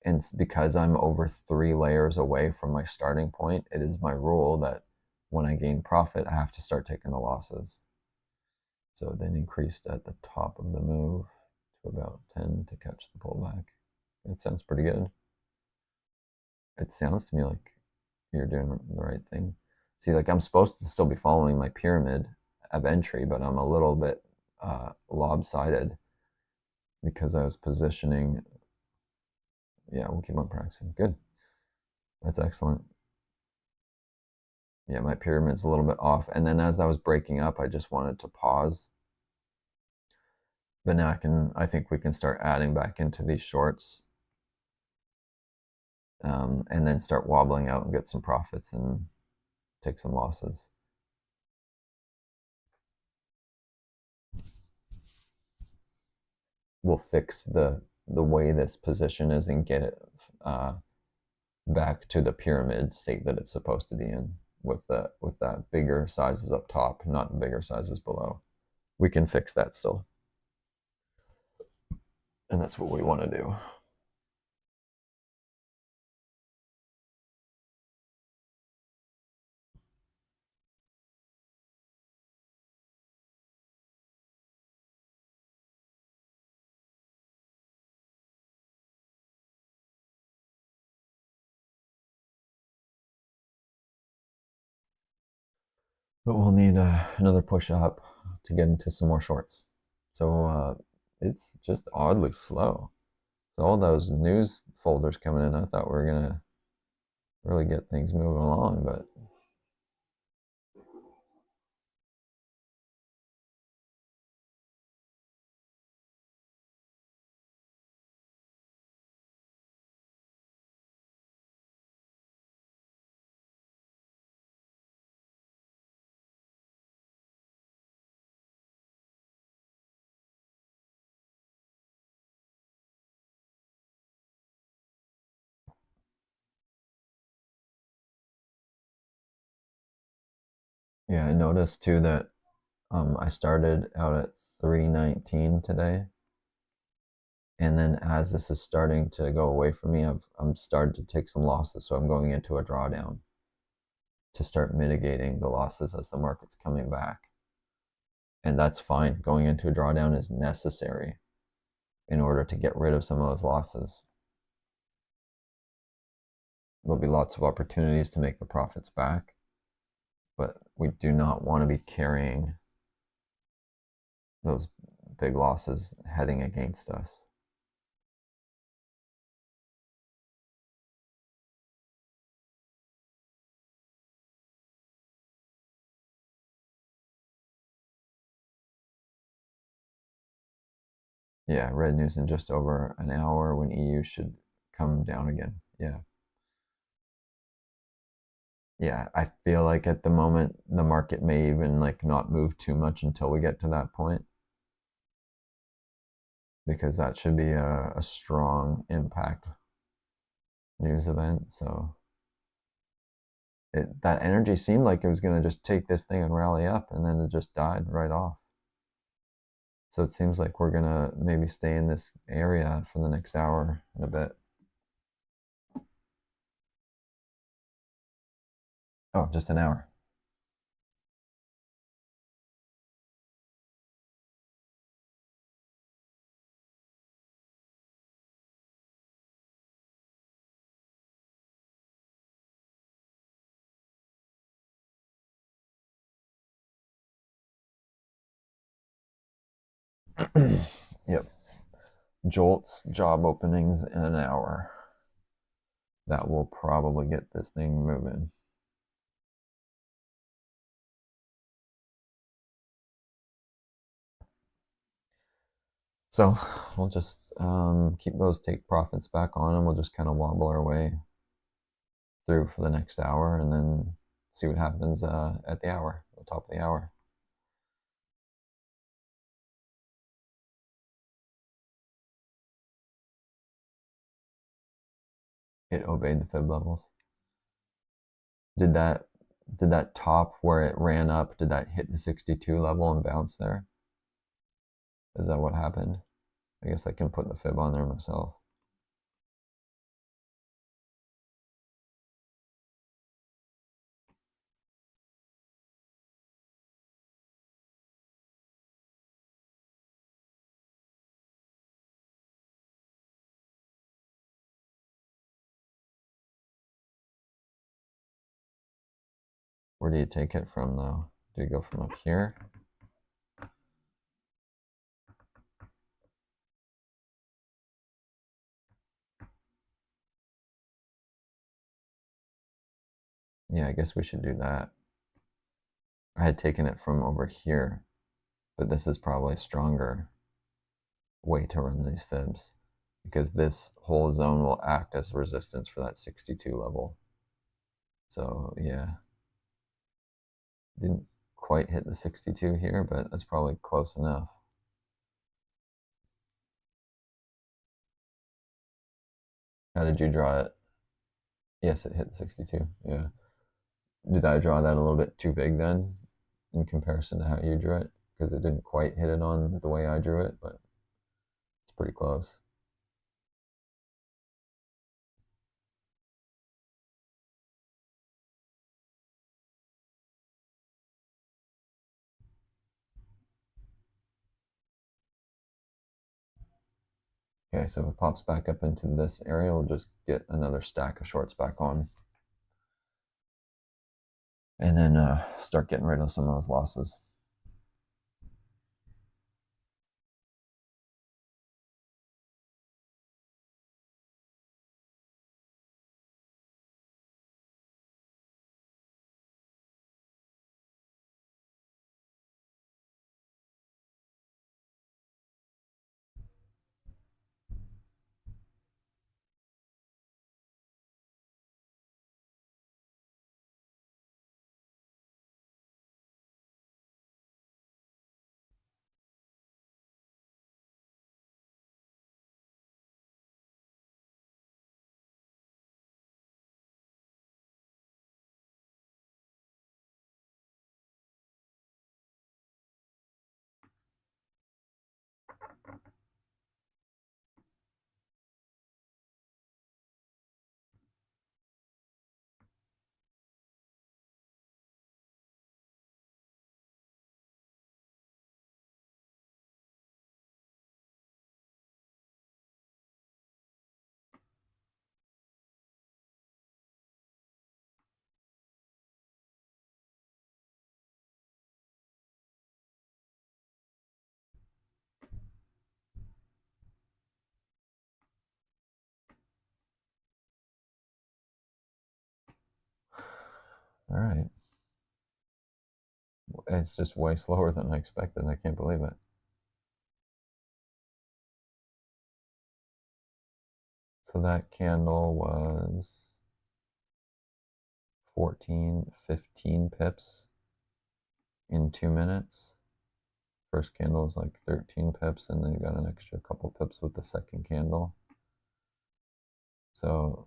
Speaker 1: And because I'm over 3 layers away from my starting point, it is my rule that when I gain profit, I have to start taking the losses. So it then increased at the top of the move to about 10 to catch the pullback. It sounds pretty good. It sounds to me like you're doing the right thing. See, like I'm supposed to still be following my pyramid of entry, but I'm a little bit lopsided because I was positioning. Yeah, we'll keep on practicing. Good. That's excellent. Yeah, my pyramid's a little bit off. And then as that was breaking up, I just wanted to pause. But now I think we can start adding back into these shorts, and then start wobbling out and get some profits and take some losses. We'll fix the way this position is and get it back to the pyramid state that it's supposed to be in with that bigger sizes up top, not bigger sizes below. We can fix that still. And that's what we want to do. But we'll need another push up to get into some more shorts. So it's just oddly slow. So all those news folders coming in, I thought we were gonna really get things moving along, but Yeah, I noticed too that I started out at 319 today, and then as this is starting to go away from me, I'm starting to take some losses, so I'm going into a drawdown to start mitigating the losses as the market's coming back. And that's fine. Going into a drawdown is necessary in order to get rid of some of those losses. There'll be lots of opportunities to make the profits back, but we do not want to be carrying those big losses heading against us. Yeah, red news in just over an hour when EU should come down again. Yeah. Yeah, I feel like at the moment the market may even like not move too much until we get to that point, because that should be a strong impact news event. So that energy seemed like it was going to just take this thing and rally up, and then it just died right off. So it seems like we're going to maybe stay in this area for the next hour and a bit. Oh, just an hour. Yep. Jolts job openings in an hour. That will probably get this thing moving. So we'll just keep those take profits back on, and we'll just kind of wobble our way through for the next hour, and then see what happens at the hour, the top of the hour. It obeyed the fib levels. Did that did that top where it ran up? Did that hit the 62 level and bounce there? Is that what happened? I guess I can put the fib on there myself. Where do you take it from though? Do you go from up here? Yeah, I guess we should do that. I had taken it from over here, but this is probably a stronger way to run these fibs, because this whole zone will act as resistance for that 62 level. So yeah, didn't quite hit the 62 here, but that's probably close enough. How did you draw it? Yes, it hit the 62. Yeah. Did I draw that a little bit too big then in comparison to how you drew it? Because it didn't quite hit it on the way I drew it, but it's pretty close. Okay, so if it pops back up into this area, we'll just get another stack of shorts back on, and then start getting rid of some of those losses. All right. It's just way slower than I expected. I can't believe it. So that candle was 14, 15 pips in 2 minutes. First candle was like 13 pips, and then you got an extra couple pips with the second candle. So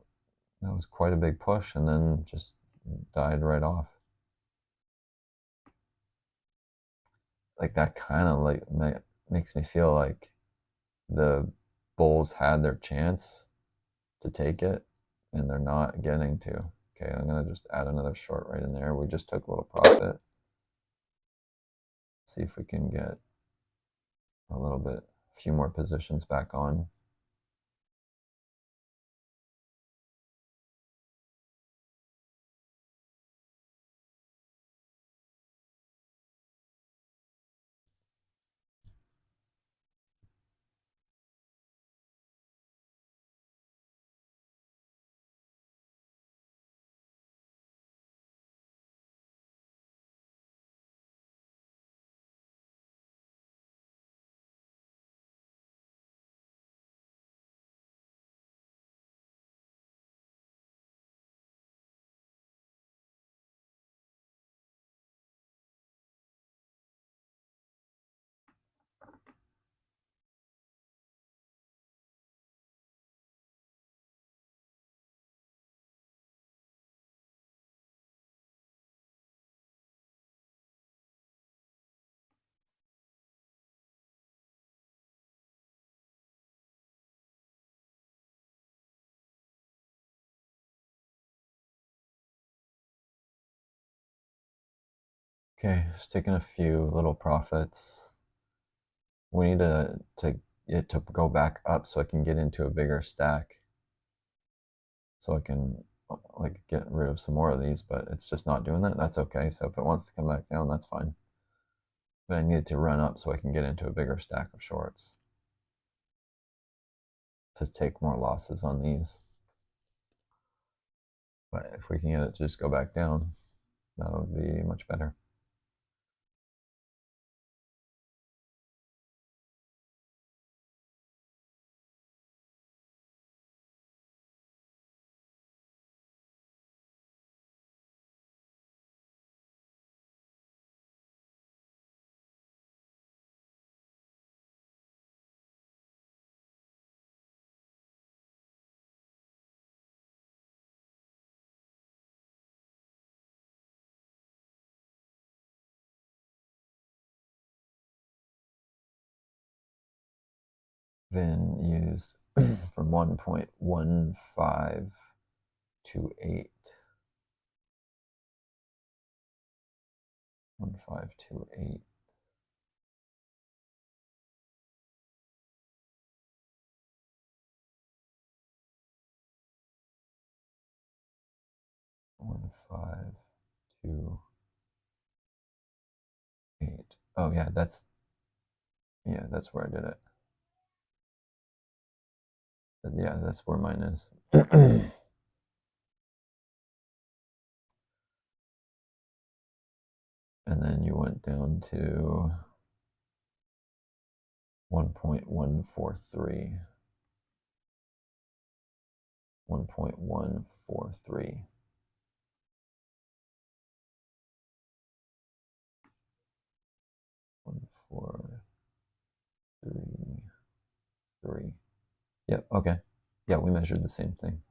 Speaker 1: that was quite a big push, and then just died right off. Like that kind of like makes me feel like the bulls had their chance to take it, and they're not getting to. Okay, I'm gonna just add another short right in there. We just took a little profit. See if we can get a few more positions back on. Okay, just taking a few little profits. We need it to go back up so I can get into a bigger stack. So I can like get rid of some more of these, but it's just not doing that. That's okay. So if it wants to come back down, that's fine. But I need it to run up so I can get into a bigger stack of shorts to take more losses on these. But if we can get it to just go back down, that would be much better. Vin used from 1.1528. 1528. One five two eight. Oh yeah, that's where I did it. Yeah, that's where mine is. And then you went down to 1.143. 1.143. 143. Yep, okay. Yeah, we measured the same thing.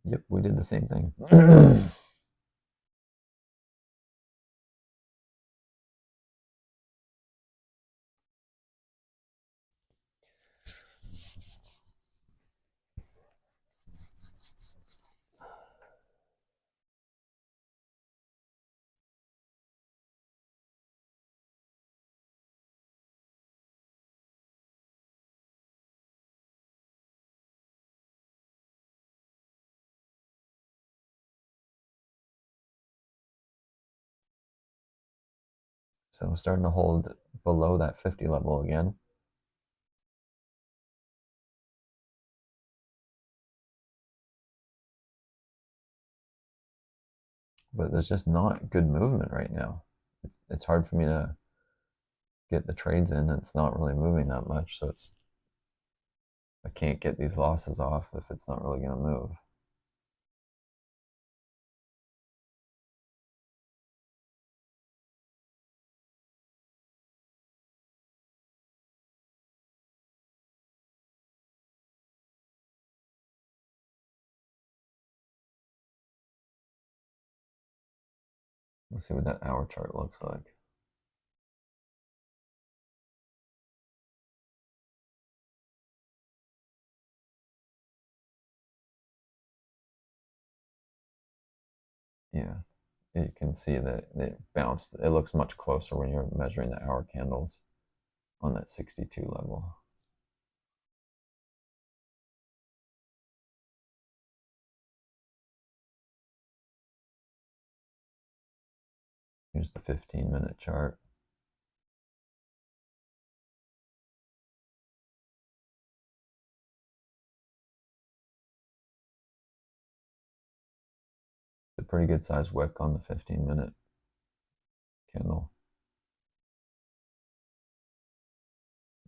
Speaker 1: Yep, we did the same thing. So I'm starting to hold below that 50 level again. but there's just not good movement right now. It's hard for me to get the trades in. It's not really moving that much, so I can't get these losses off if it's not really going to move. Let's see what that hour chart looks like. Yeah, you can see that it bounced. It looks much closer when you're measuring the hour candles on that 62 level. Here's the 15-minute chart. It's a pretty good size wick on the 15-minute candle.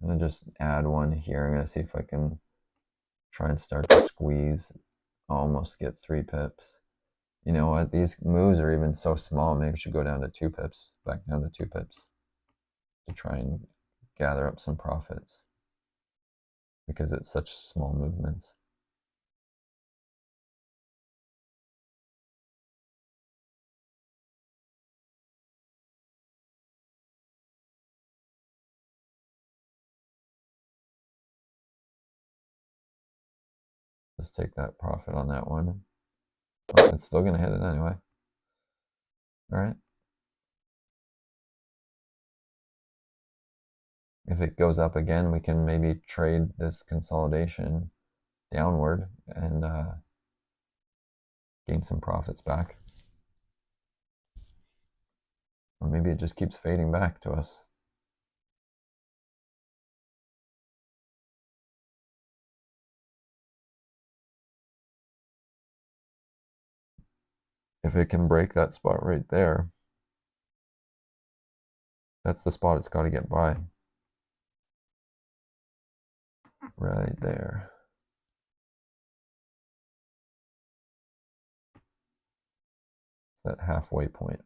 Speaker 1: I'm going to just add one here. I'm going to see if I can try and start to squeeze. Almost get 3 pips. You know what? These moves are even so small. Maybe I should go down to 2 pips, back down to 2 pips to try and gather up some profits because it's such small movements. Just take that profit on that one. Oh, it's still going to hit it anyway. All right. If it goes up again, we can maybe trade this consolidation downward and gain some profits back. Or maybe it just keeps fading back to us. If it can break that spot right there, that's the spot it's got to get by. Right there. It's that halfway point.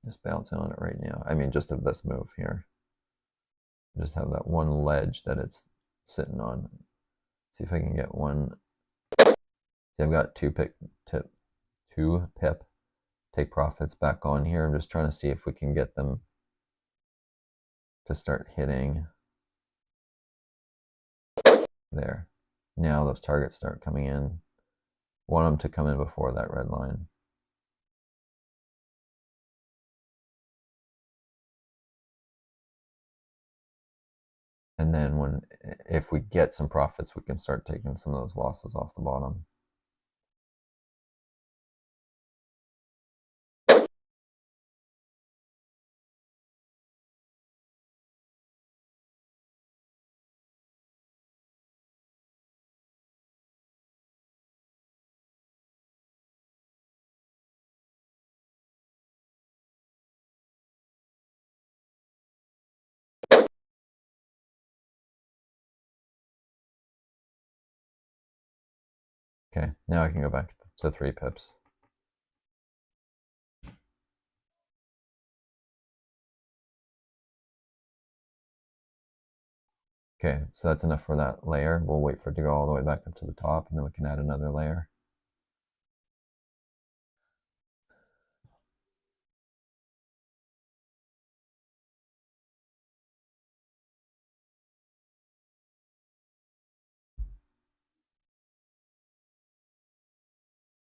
Speaker 1: Just bouncing on it right now. I mean, just of this move here. Just have that one ledge that it's sitting on. See if I can get one. See, I've got 2 pip take profits back on here. I'm just trying to see if we can get them to start hitting there. Now those targets start coming in. Want them to come in before that red line. And then if we get some profits, we can start taking some of those losses off the bottom. Okay, now I can go back to 3 pips. Okay, so that's enough for that layer. We'll wait for it to go all the way back up to the top, and then we can add another layer.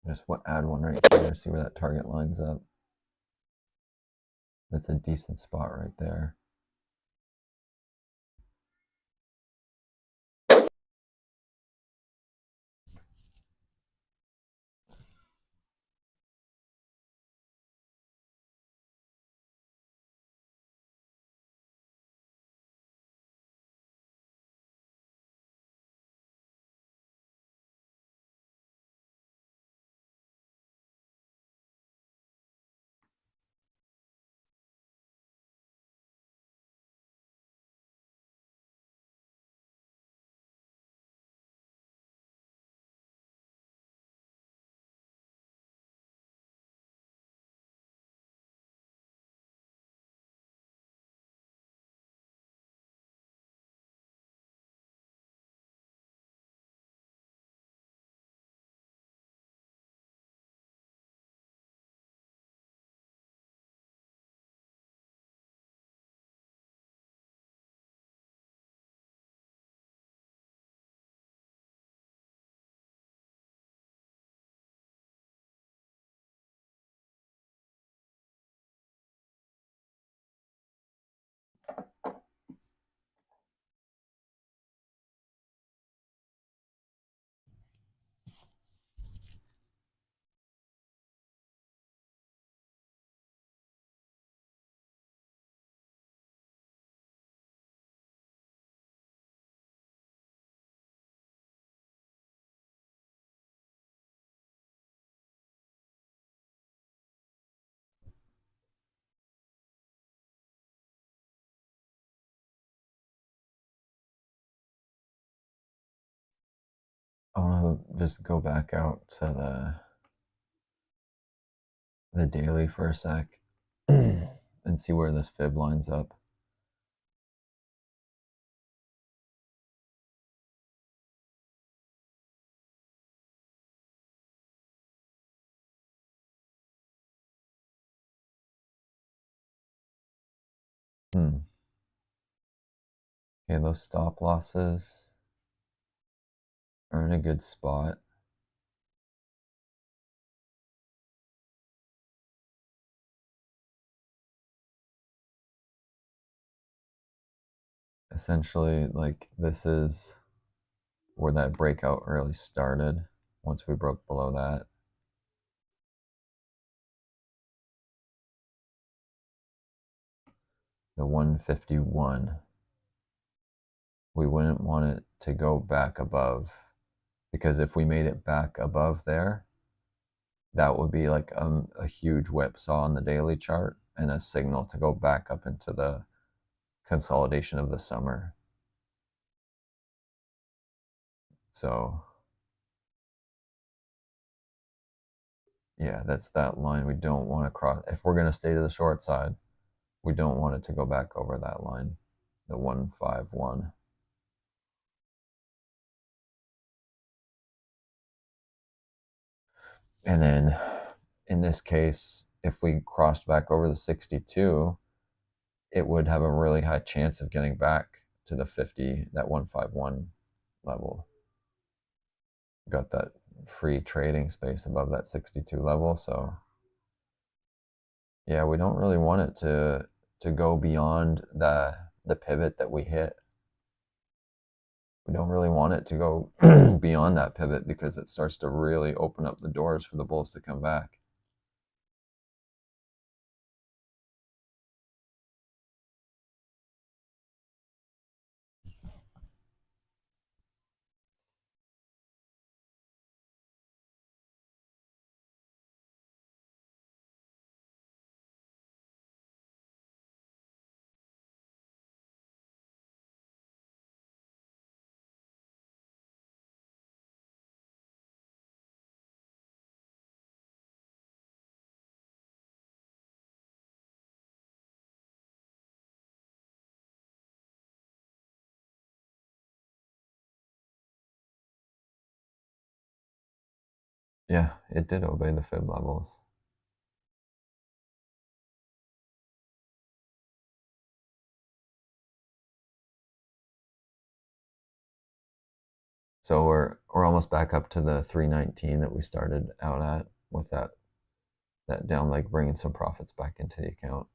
Speaker 1: Just add one right here, see where that target lines up. That's a decent spot right there. I want to just go back out to the daily for a sec and see where this fib lines up. Okay, those stop losses are in a good spot. Essentially, like, this is where that breakout really started. Once we broke below that, the 151, we wouldn't want it to go back above, because if we made it back above there, that would be like a huge whipsaw on the daily chart and a signal to go back up into the consolidation of the summer. So yeah, that's that line we don't want to cross. If we're going to stay to the short side, we don't want it to go back over that line, the 151. And then in this case, if we crossed back over the 62, it would have a really high chance of getting back to the 50, that 151 level. Got that free trading space above that 62 level. So yeah, we don't really want it to go beyond the pivot that we hit. We don't really want it to go beyond that pivot, because it starts to really open up the doors for the bulls to come back. Yeah, it did obey the fib levels. So we're almost back up to the 319 that we started out at, with that down leg bringing some profits back into the account.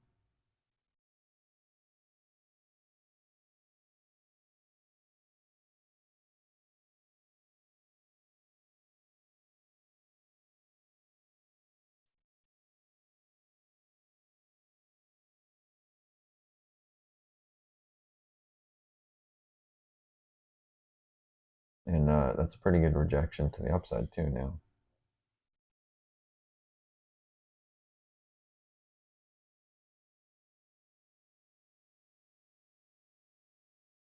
Speaker 1: And that's a pretty good rejection to the upside too now.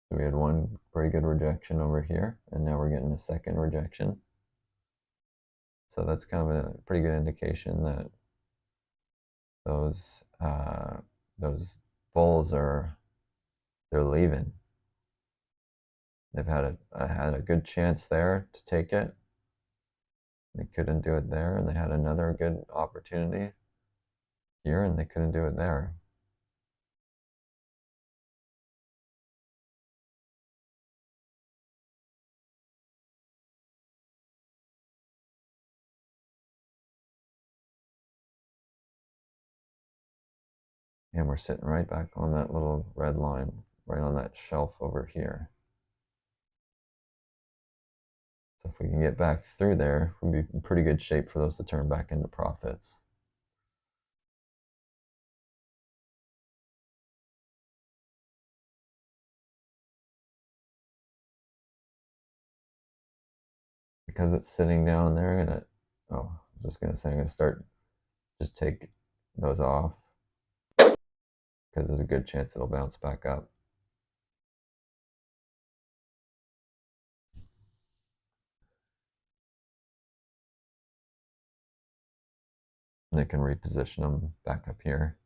Speaker 1: So we had one pretty good rejection over here, and now we're getting a second rejection. So that's kind of a pretty good indication that those bulls they're leaving. They've had a good chance there to take it. They couldn't do it there, and they had another good opportunity here, and they couldn't do it there. And we're sitting right back on that little red line, right on that shelf over here. So if we can get back through there, we'll be in pretty good shape for those to turn back into profits. Because it's sitting down there, and oh, I was just gonna say, I'm gonna just take those off, because there's a good chance it'll bounce back up. And they can reposition them back up here.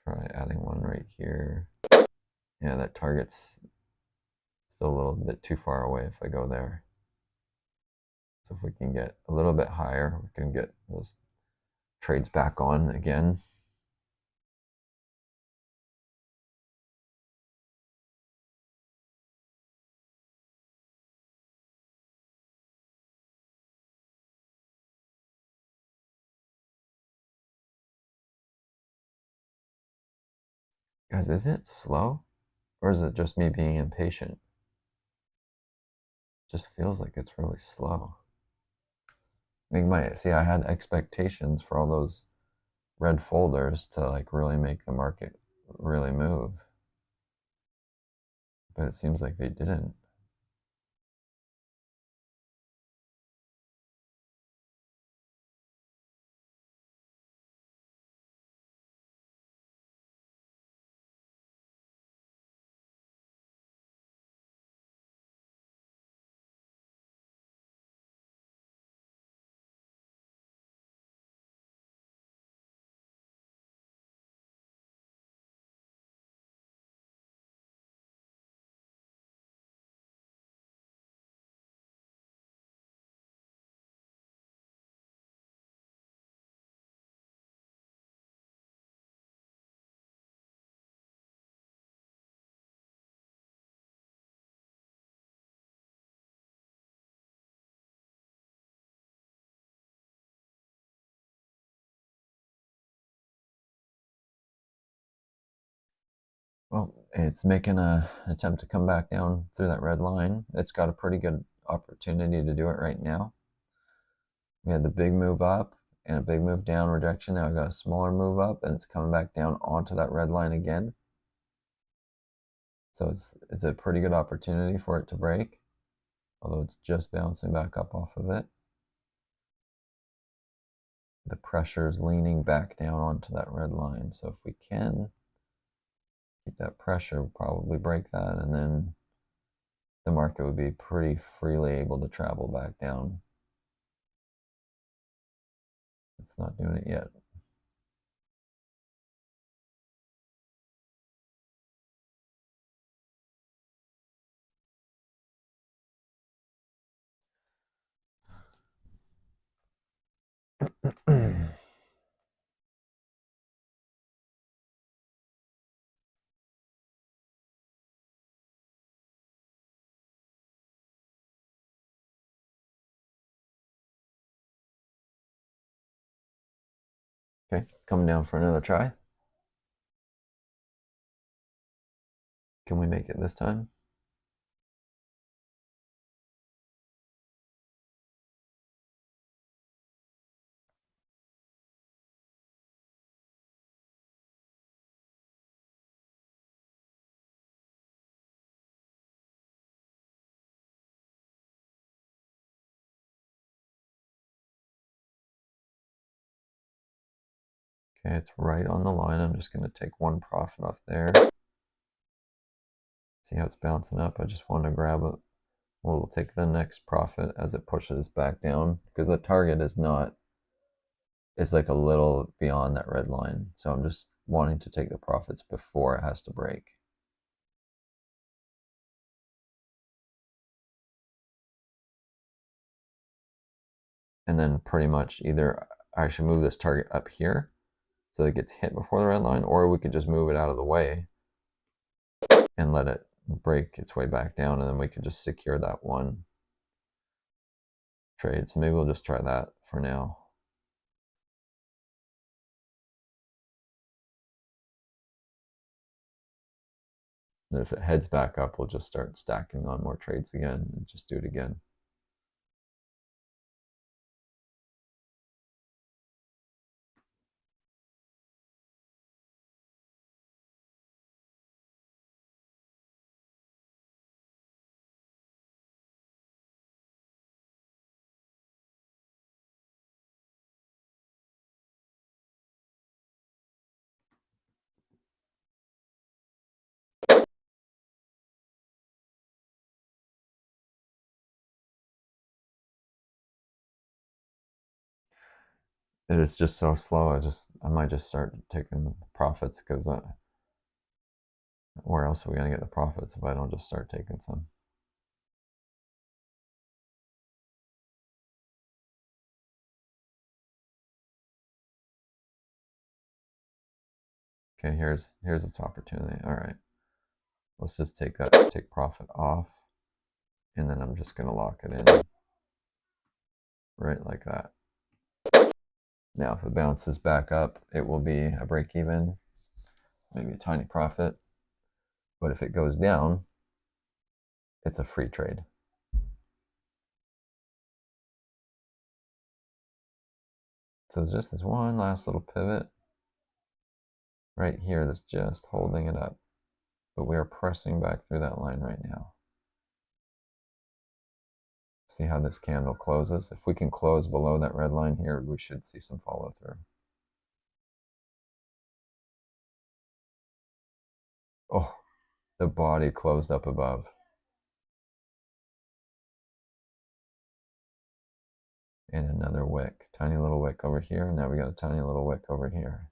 Speaker 1: Try adding one right here. Yeah, that target's still a little bit too far away if I go there. So if we can get a little bit higher, we can get those trades back on again. Guys, is it slow? Or is it just me being impatient? It just feels like it's really slow. I had expectations for all those red folders to like really make the market really move. But it seems like they didn't. Well, it's making an attempt to come back down through that red line. It's got a pretty good opportunity to do it right now. We had the big move up and a big move down rejection. Now I got a smaller move up and it's coming back down onto that red line again. So it's a pretty good opportunity for it to break, although it's just bouncing back up off of it. The pressure is leaning back down onto that red line. So if we can keep that pressure, we'll probably break that, and then the market would be pretty freely able to travel back down. It's not doing it yet. Okay, coming down for another try. Can we make it this time? Okay, it's right on the line. I'm just going to take one profit off there. See how it's bouncing up? I just want to grab it. We'll take the next profit as it pushes back down because the target is not, it's like a little beyond that red line. So I'm just wanting to take the profits before it has to break. And then pretty much either I should move this target up here so it gets hit before the red line, or we could just move it out of the way and let it break its way back down, and then we could just secure that one trade. So maybe we'll just try that for now. And if it heads back up, we'll just start stacking on more trades again and just do it again. it is just so slow. I might just start taking profits because where else are we gonna get the profits if I don't just start taking some? Okay, here's its opportunity. All right, let's just take profit off, and then I'm just gonna lock it in right like that. Now, if it bounces back up, it will be a break even, maybe a tiny profit. But if it goes down, it's a free trade. So there's just this one last little pivot right here that's just holding it up. But we are pressing back through that line right now. See how this candle closes? If we can close below that red line here, we should see some follow through. Oh, the body closed up above. And another wick, tiny little wick over here. Now we got a tiny little wick over here.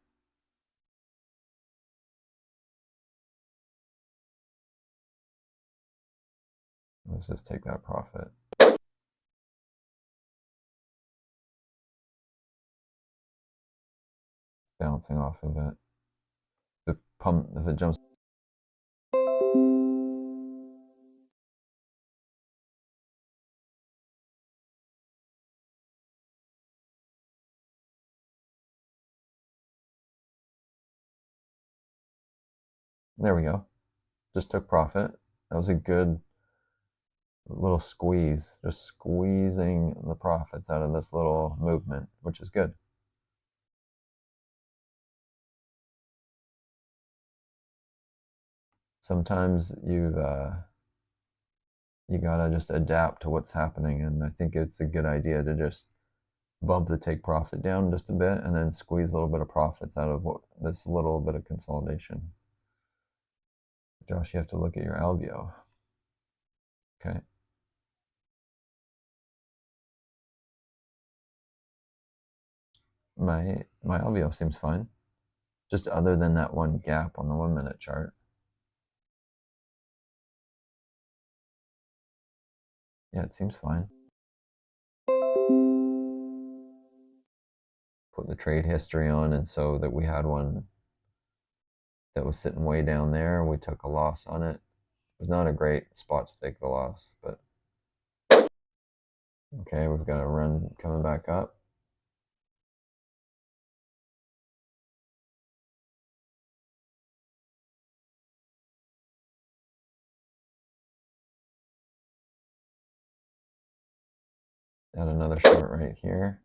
Speaker 1: Let's just take that profit. Bouncing off of it. The pump, if it jumps. There we go. Just took profit. That was a good little squeeze, just squeezing the profits out of this little movement, which is good. Sometimes you gotta just adapt to what's happening, and I think it's a good idea to just bump the take profit down just a bit and then squeeze a little bit of profits out of this little bit of consolidation. Josh, you have to look at your algo. Okay. My algo seems fine, just other than that one gap on the 1 minute chart. Yeah, it seems fine. Put the trade history on, and so that we had one that was sitting way down there. We took a loss on it. It was not a great spot to take the loss, but okay, we've got a run coming back up. Add another short right here.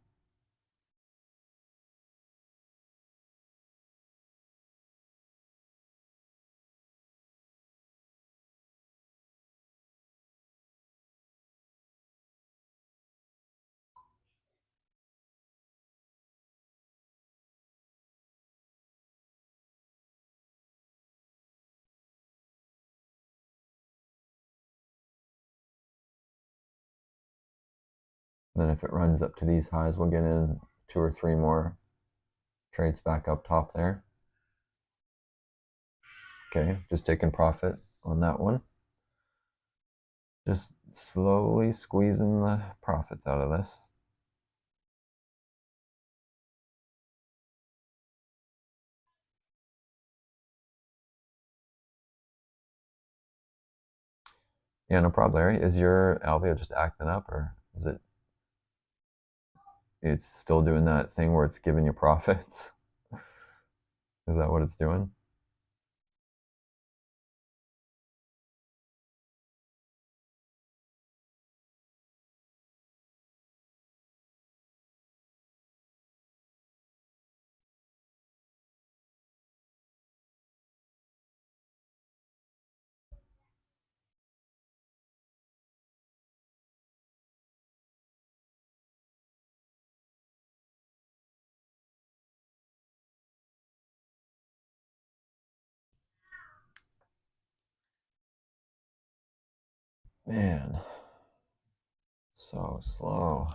Speaker 1: And then if it runs up to these highs, we'll get in 2 or 3 more trades back up top there. Okay, just taking profit on that one. Just slowly squeezing the profits out of this. Yeah, no problem, Larry. Is your alveo just acting up, or is it's still doing that thing where it's giving you profits? Is that what it's doing? Man, so slow.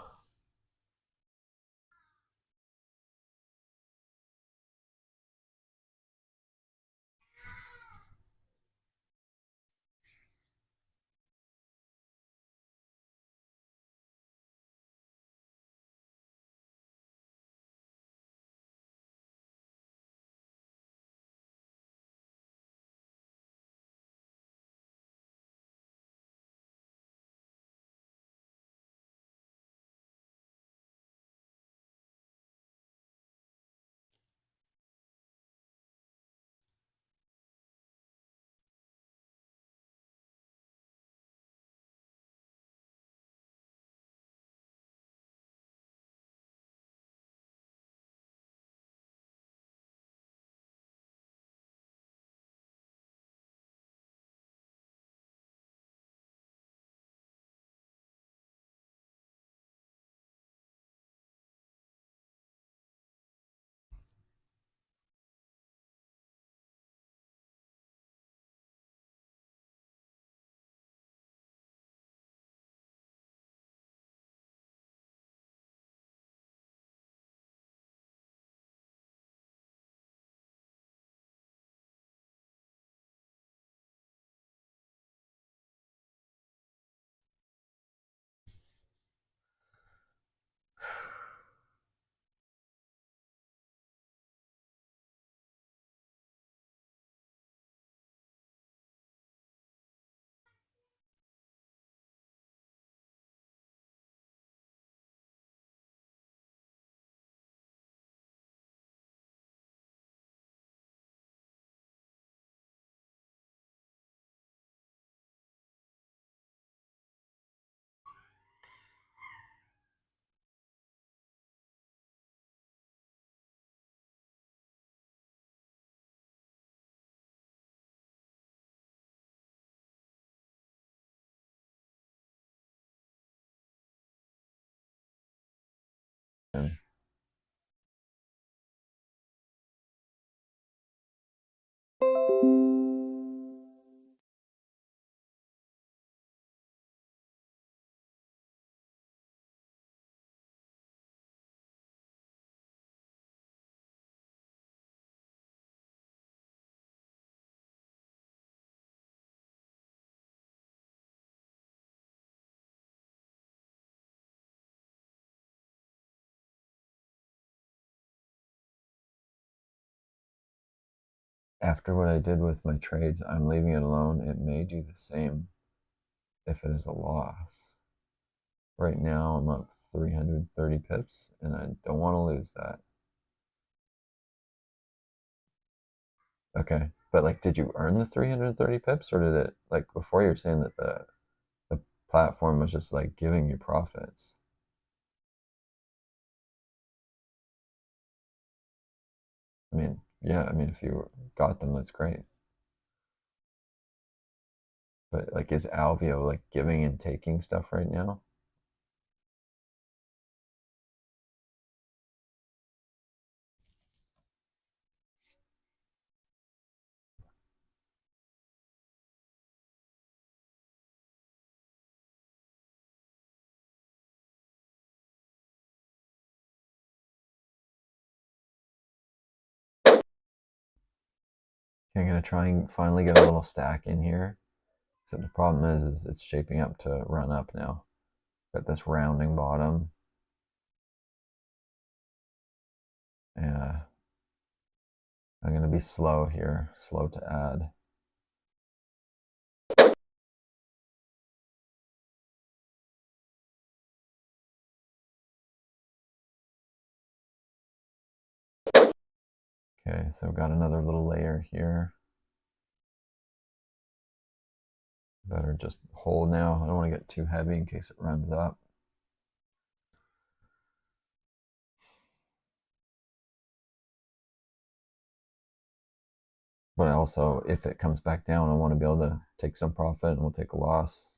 Speaker 1: After what I did with my trades, I'm leaving it alone. It may do the same if it is a loss. Right now, I'm up 330 pips, and I don't want to lose that. Okay, but like, did you earn the 330 pips, or did it, like, before you were saying that the platform was just like giving you profits? I mean, yeah, I mean, if you got them, that's great. But like, is Alveo like giving and taking stuff right now? Okay, I'm gonna try and finally get a little stack in here. Except the problem is it's shaping up to run up now. Got this rounding bottom. Yeah, I'm gonna be slow here, slow to add. Okay, so I've got another little layer here. Better just hold now. I don't want to get too heavy in case it runs up. But also, if it comes back down, I want to be able to take some profit and we'll take a loss.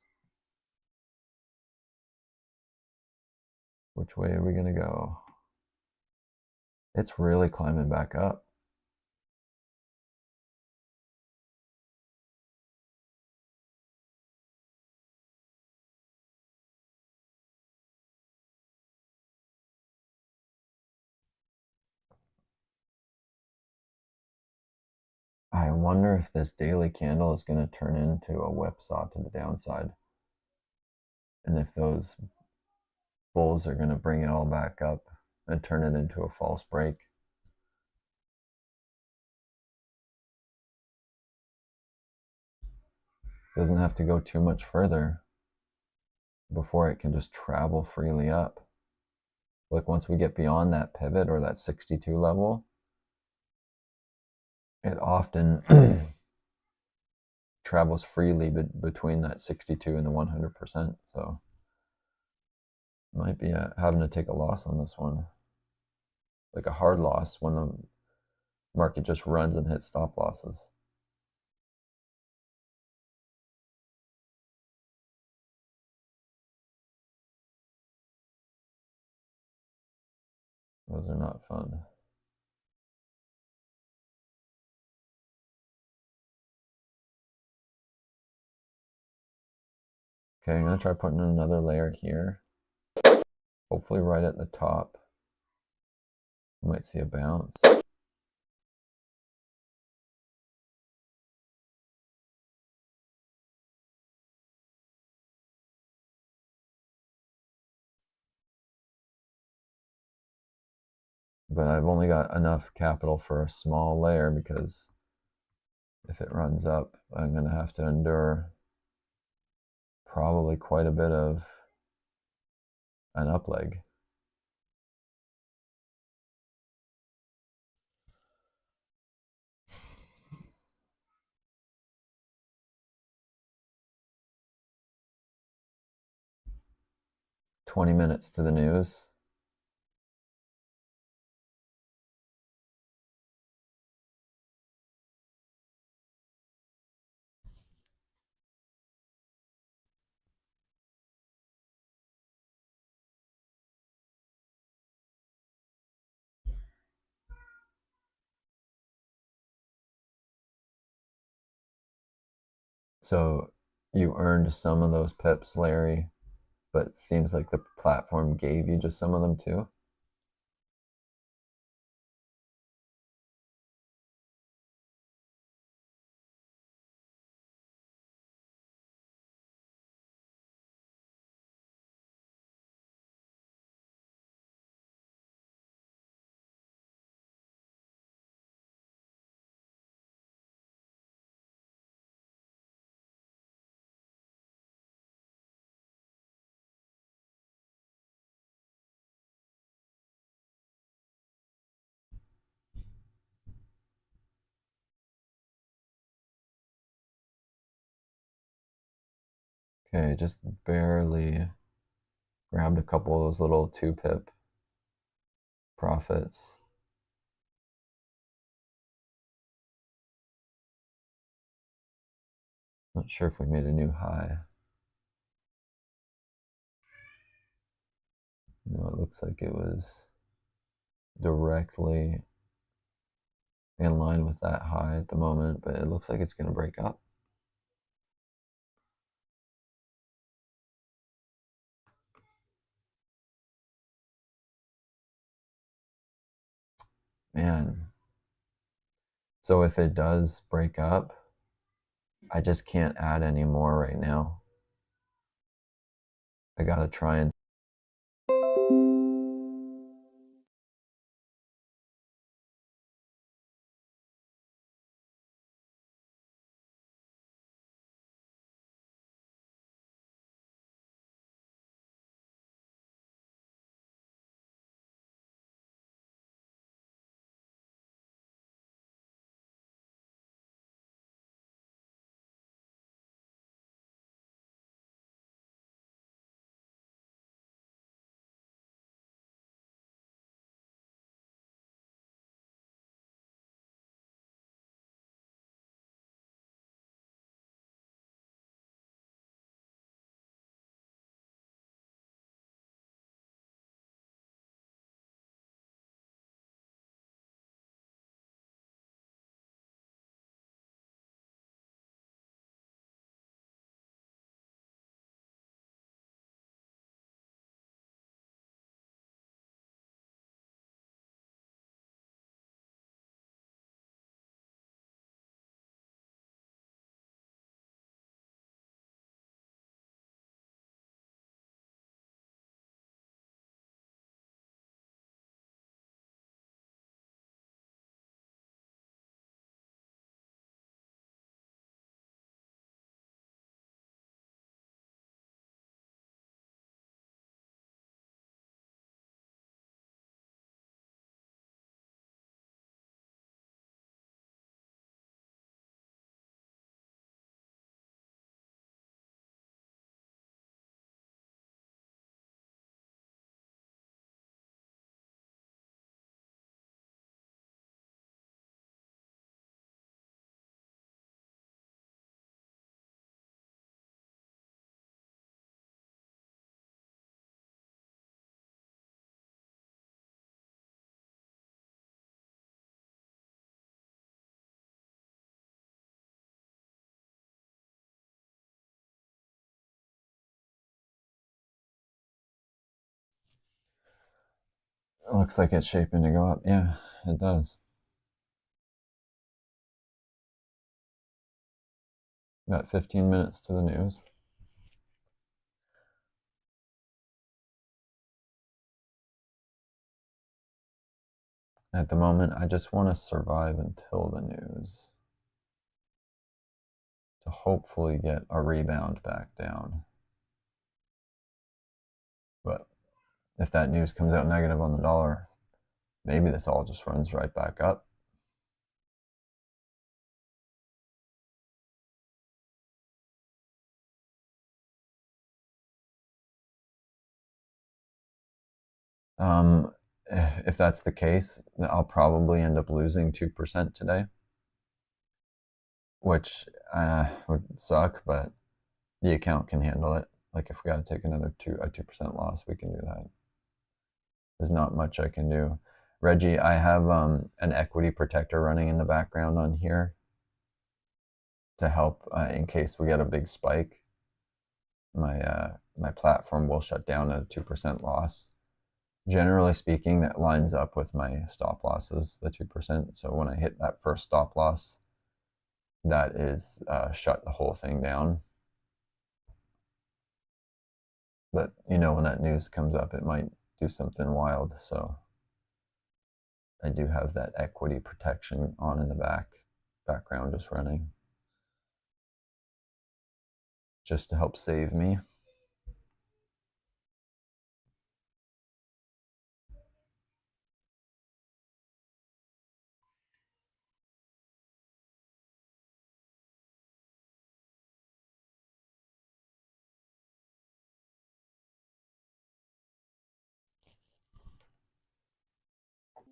Speaker 1: Which way are we going to go? It's really climbing back up. I wonder if this daily candle is going to turn into a whipsaw to the downside. And if those bulls are going to bring it all back up and turn it into a false break. Doesn't have to go too much further before it can just travel freely up. Like once we get beyond that pivot or that 62 level, it often travels freely between that 62 and the 100%. So might be having to take a loss on this one, like a hard loss when the market just runs and hits stop losses. Those are not fun. Okay, I'm gonna try putting another layer here. Hopefully right at the top. You might see a bounce. But I've only got enough capital for a small layer because if it runs up, I'm gonna have to endure probably quite a bit of an up leg. "20 minutes to the news." So you earned some of those pips, Larry, but it seems like the platform gave you just some of them too. Okay, just barely grabbed a couple of those little 2-pip profits. Not sure if we made a new high. No, it looks like it was directly in line with that high at the moment, but it looks like it's going to break up. Man. So if it does break up, I just can't add any more right now. I gotta try and it looks like it's shaping to go up. Yeah, it does. About 15 minutes to the news. At the moment, I just want to survive until the news to hopefully get a rebound back down. But if that news comes out negative on the dollar, maybe this all just runs right back up. If that's the case, I'll probably end up losing 2% today, which would suck, but the account can handle it. Like if we got to take another 2% loss, we can do that. There's not much I can do. Reggie, I have an equity protector running in the background on here to help in case we get a big spike. My platform will shut down at a 2% loss. Generally speaking, that lines up with my stop losses, the 2%. So when I hit that first stop loss, that is shut the whole thing down. But you know, when that news comes up, it might do something wild. So I do have that equity protection on in the background just running, just to help save me.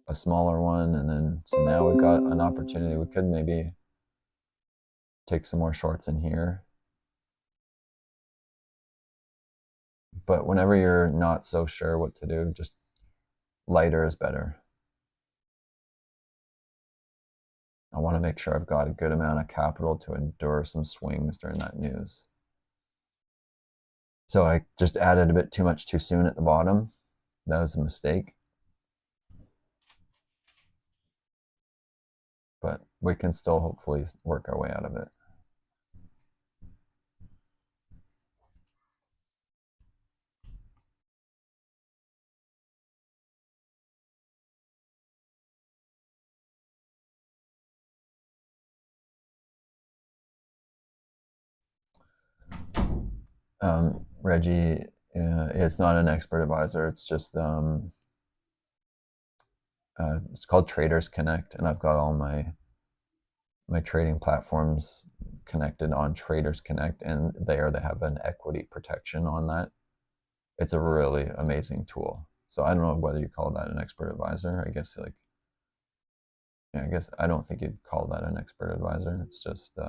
Speaker 1: A smaller one, and then so now we've got an opportunity. We could maybe take some more shorts in here. But whenever you're not so sure what to do, just lighter is better. I want to make sure I've got a good amount of capital to endure some swings during that news. So I just added a bit too much too soon at the bottom. That was a mistake. But we can still hopefully work our way out of it. Reggie, it's not an expert advisor. It's just it's called Traders Connect, and I've got all my trading platforms connected on Traders Connect, and there they have an equity protection on that. It's a really amazing tool. So I don't know whether you call that an expert advisor. I guess I guess I don't think you'd call that an expert advisor. It's just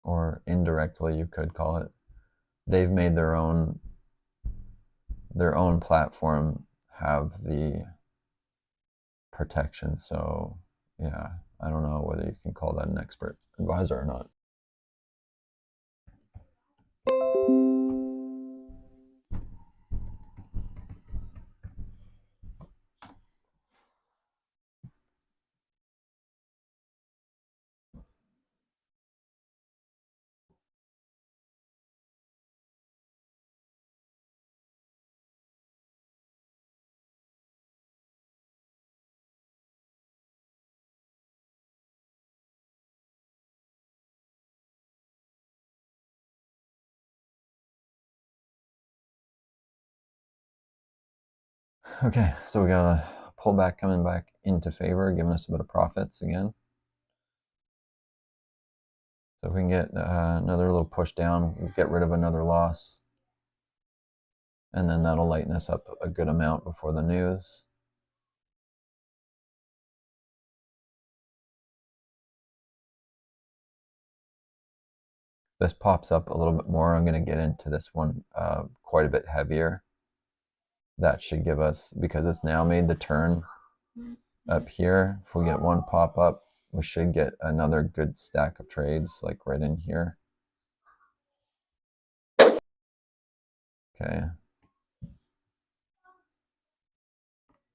Speaker 1: or indirectly you could call it. They've made their own platform have the protection. So yeah, I don't know whether you can call that an expert advisor or not. Okay, so we got a pullback coming back into favor, giving us a bit of profits again. So if we can get another little push down, we'll get rid of another loss. And then that'll lighten us up a good amount before the news. This pops up a little bit more. I'm going to get into this one quite a bit heavier. That should give us, because it's now made the turn up here, if we get one pop up, we should get another good stack of trades like right in here. Okay.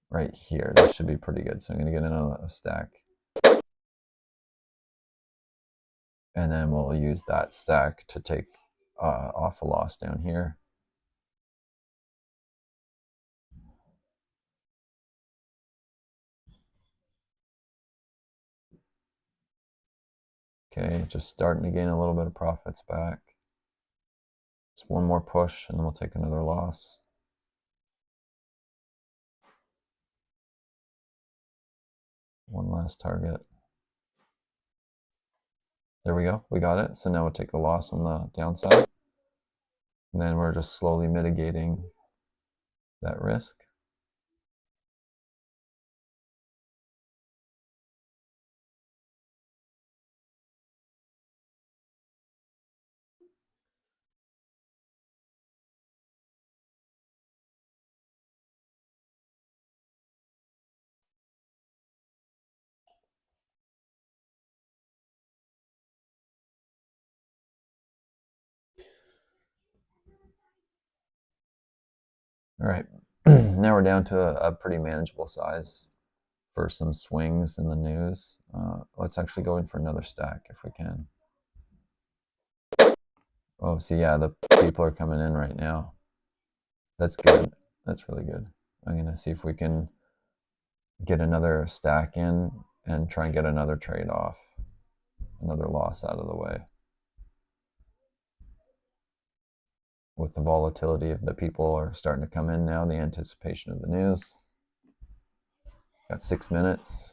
Speaker 1: Right here, this should be pretty good. So I'm going to get in a stack. And then we'll use that stack to take off a loss down here. Okay, just starting to gain a little bit of profits back. Just one more push and then we'll take another loss. One last target. There we go, we got it. So now we'll take the loss on the downside. And then we're just slowly mitigating that risk. All right, now we're down to a pretty manageable size for some swings in the news. Let's actually go in for another stack if we can. Oh, see, yeah, the people are coming in right now. That's good. That's really good. I'm going to see if we can get another stack in and try and get another trade off, another loss out of the way. With the volatility of the people are starting to come in now, the anticipation of the news. Got 6 minutes.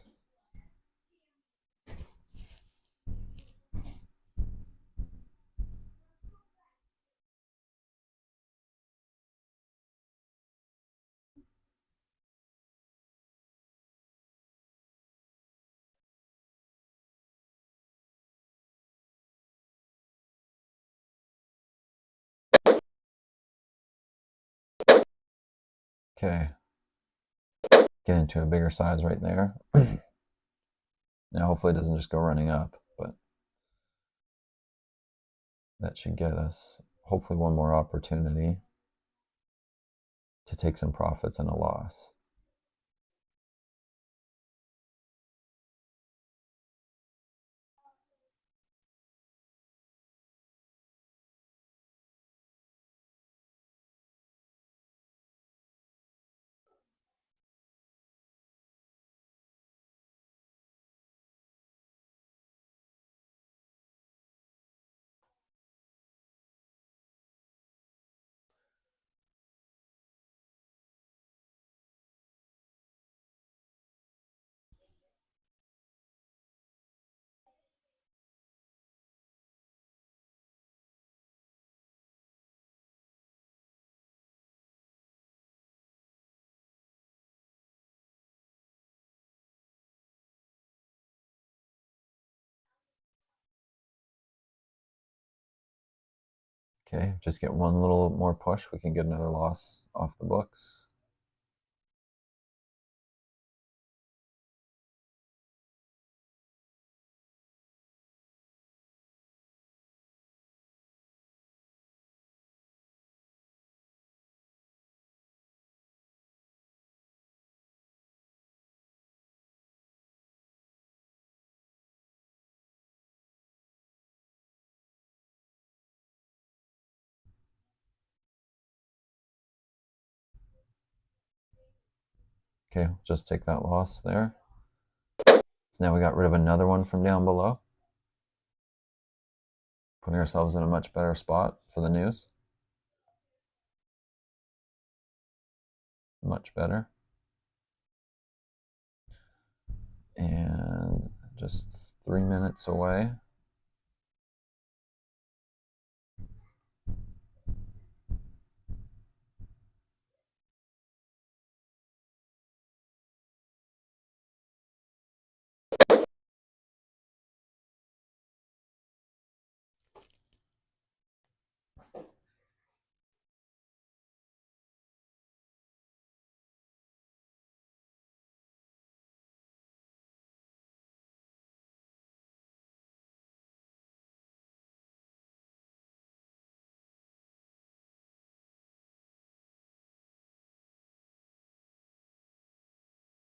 Speaker 1: Okay. Get into a bigger size right there. Now, hopefully it doesn't just go running up, but that should get us hopefully one more opportunity to take some profits and a loss. Okay, just get one little more push, we can get another loss off the books. Okay, just take that loss there. So now we got rid of another one from down below. Putting ourselves in a much better spot for the news. Much better. And just 3 minutes away.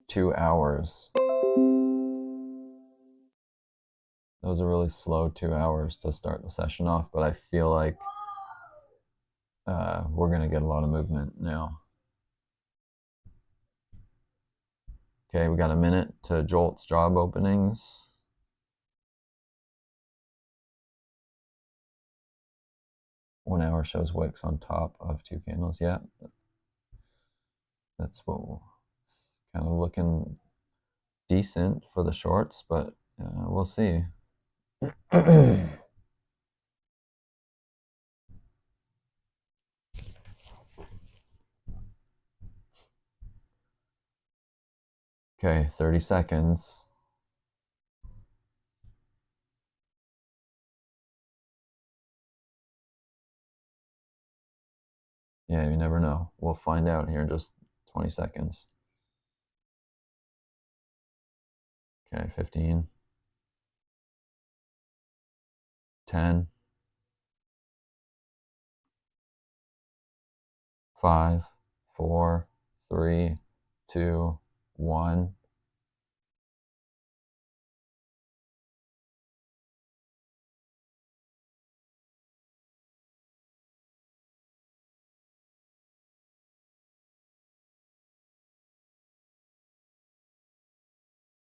Speaker 1: $2. That was a really slow 2 hours to start the session off, but I feel like we're going to get a lot of movement now. Okay, we got a minute to Jolt's job openings. 1 hour shows wicks on top of 2 candles. Yeah, that's what kind of looking decent for the shorts, but we'll see. Okay, 30 seconds. Yeah, you never know. We'll find out here in just 20 seconds. Okay, 15, 10, 5, 4, 3, 2, 1.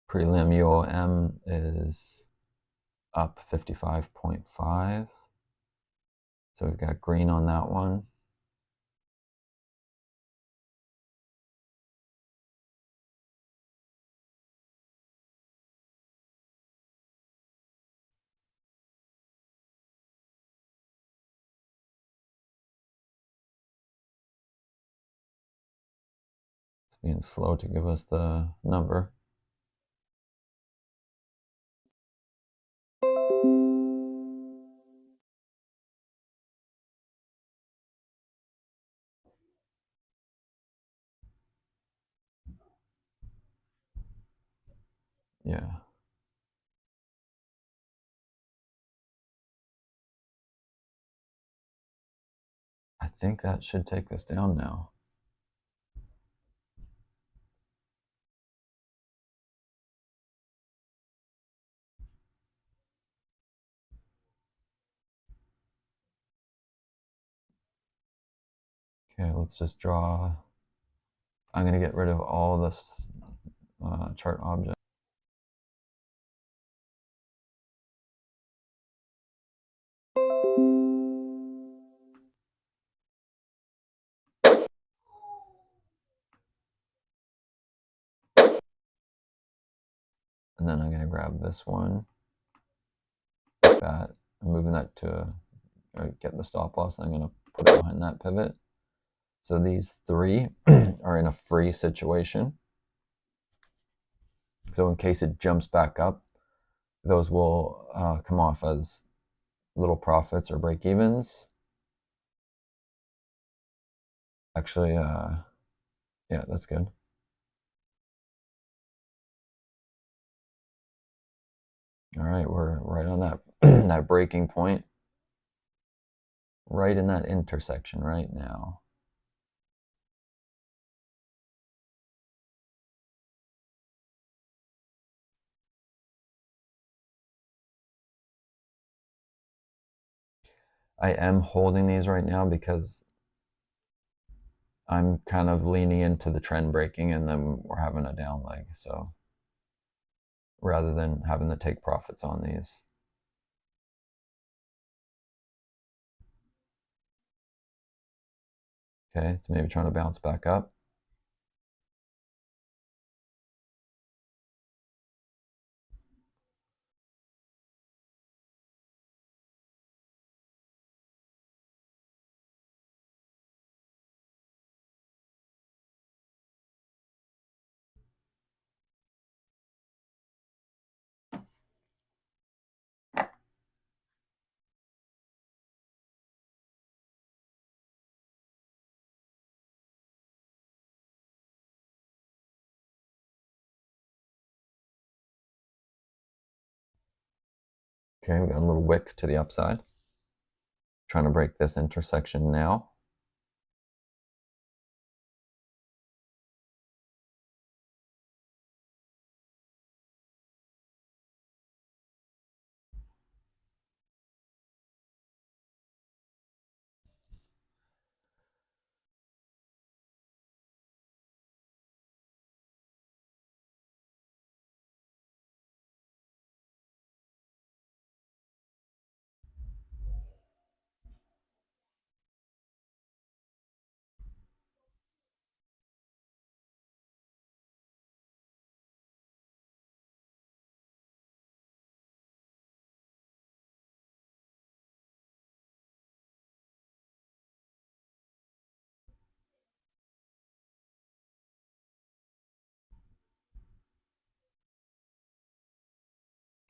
Speaker 1: Prelim UOM is up 55.5. So we've got green on that one. It's being slow to give us the number. Yeah. I think that should take this down now. Okay, let's just draw. I'm going to get rid of all this chart object. And then I'm going to grab this one, like that. I'm moving that to get the stop loss. I'm going to put it behind that pivot. So these three are in a free situation. So in case it jumps back up, those will come off as little profits or break evens. Actually, yeah, that's good. All right, we're right on that that breaking point, right in that intersection right now. I am holding these right now because I'm kind of leaning into the trend breaking and then we're having a down leg. So rather than having to take profits on these. Okay, it's maybe trying to bounce back up. Okay, we got a little wick to the upside. Trying to break this intersection now.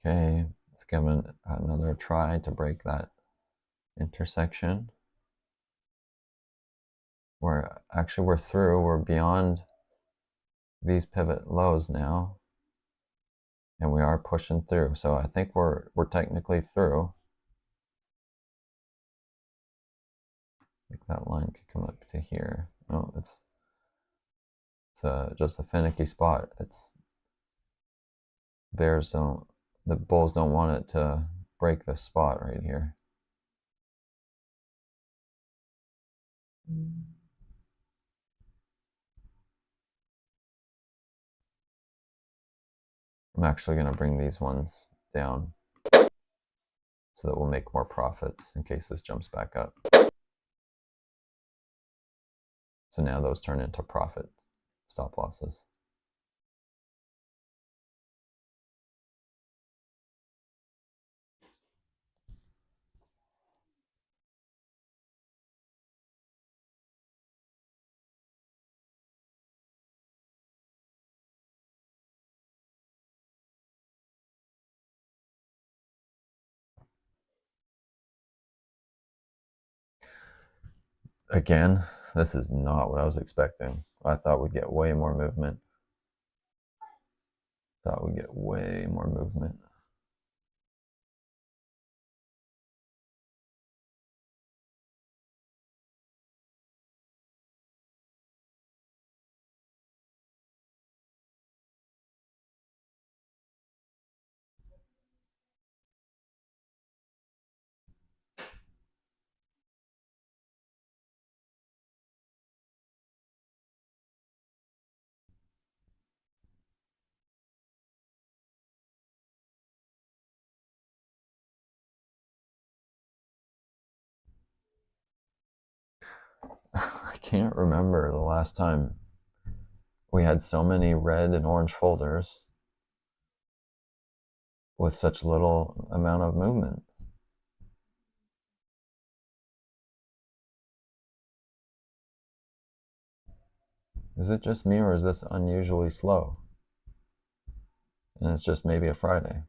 Speaker 1: Okay, let's give it another try to break that intersection. We're through, we're beyond these pivot lows now. And we are pushing through. So I think we're technically through. I think that line could come up to here. Oh, it's It's just a finicky spot. The bulls don't want it to break this spot right here. I'm actually going to bring these ones down so that we'll make more profits in case this jumps back up. So now those turn into profit stop losses. Again, this is not what I was expecting. I thought we'd get way more movement. I can't remember the last time we had so many red and orange folders with such little amount of movement. Is it just me, or is this unusually slow? And it's just maybe a Friday.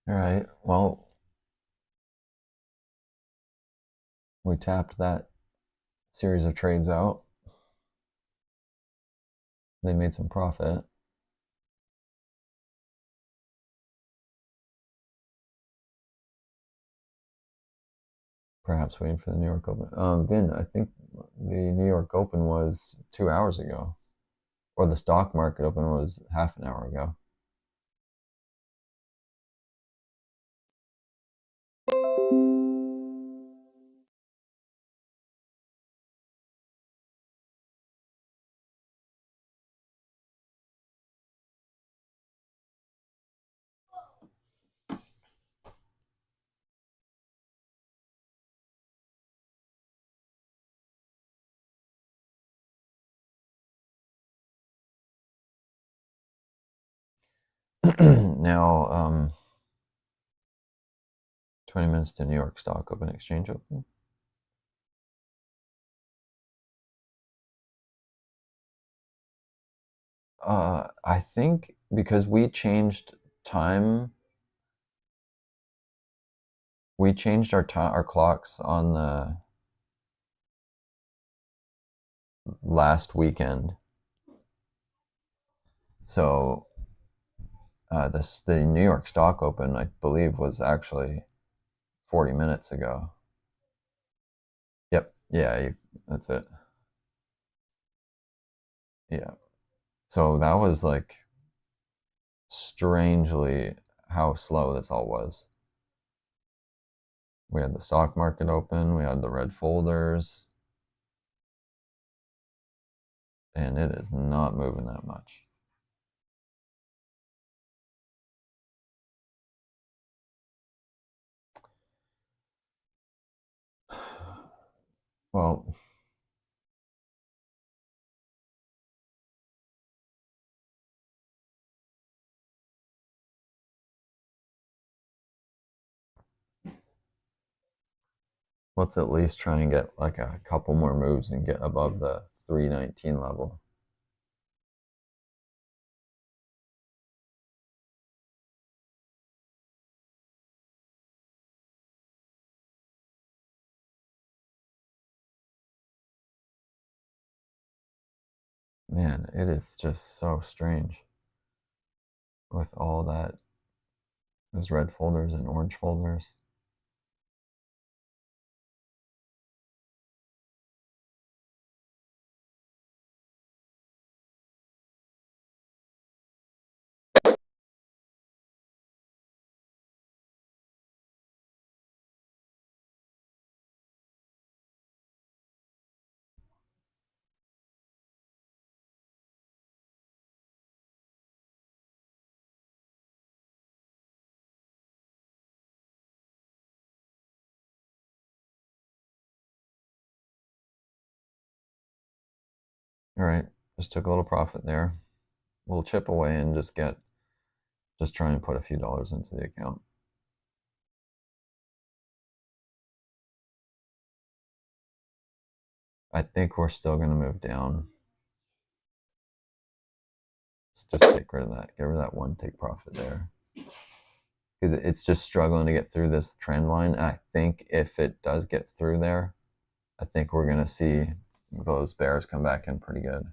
Speaker 1: All right, well, we tapped that series of trades out. They made some profit. Perhaps waiting for the New York Open. Vin, I think the New York Open was 2 hours ago, or the stock market open was half an hour ago. Now, 20 minutes to New York Stock Open Exchange Open. I think because we changed time, we changed our clocks on the last weekend. So the New York Stock Open, I believe, was actually 40 minutes ago. Yep. Yeah, that's it. Yeah. So that was like strangely how slow this all was. We had the stock market open, we had the red folders, and it is not moving that much. Well, let's at least try and get like a couple more moves and get above the 319 level. Man, it is just so strange with all that, those red folders and orange folders. All right, just took a little profit there. We'll chip away and just try and put a few dollars into the account. I think we're still going to move down. Let's just take rid of that. Get rid of that one take profit there. Because it's just struggling to get through this trend line. I think if it does get through there, I think we're going to see those bears come back in pretty good.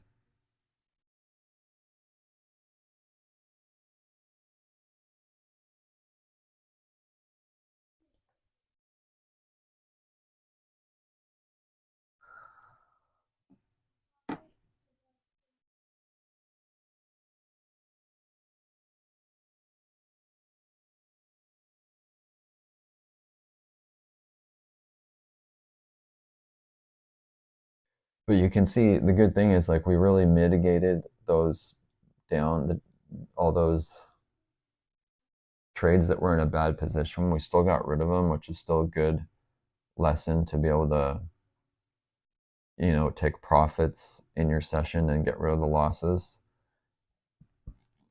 Speaker 1: But you can see the good thing is like we really mitigated those all those trades that were in a bad position. We still got rid of them, which is still a good lesson to be able to, take profits in your session and get rid of the losses.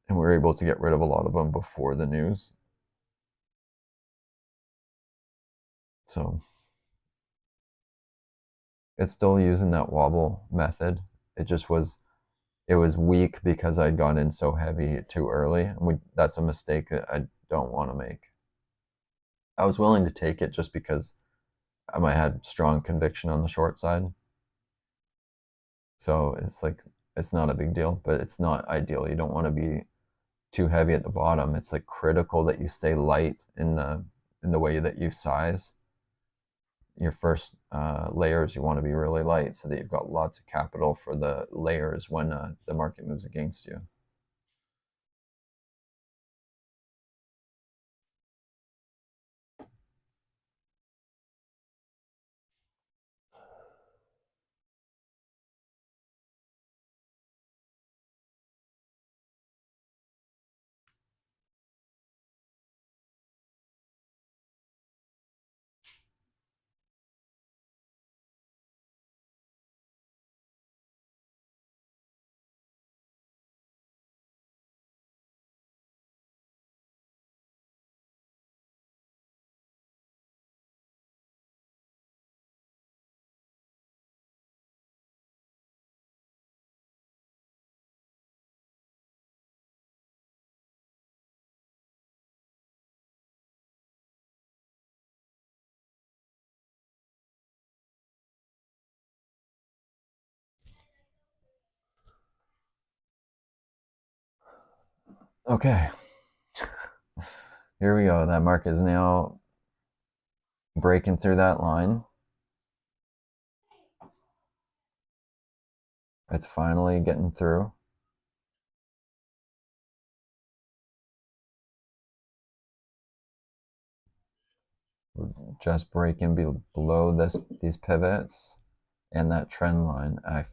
Speaker 1: And we were able to get rid of a lot of them before the news. So it's still using that wobble method. It was weak because I got in so heavy too early. And that's a mistake that I don't want to make. I was willing to take it just because I had strong conviction on the short side. So it's like, it's not a big deal, but it's not ideal. You don't want to be too heavy at the bottom. It's like critical that you stay light in the way that you size your first layers. You want to be really light so that you've got lots of capital for the layers when the market moves against you. Okay, here we go. That market is now breaking through that line. It's finally getting through. We're just breaking below these pivots and that trend line. I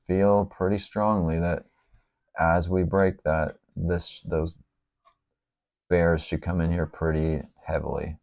Speaker 1: feel pretty strongly that as we break that, those bears should come in here pretty heavily.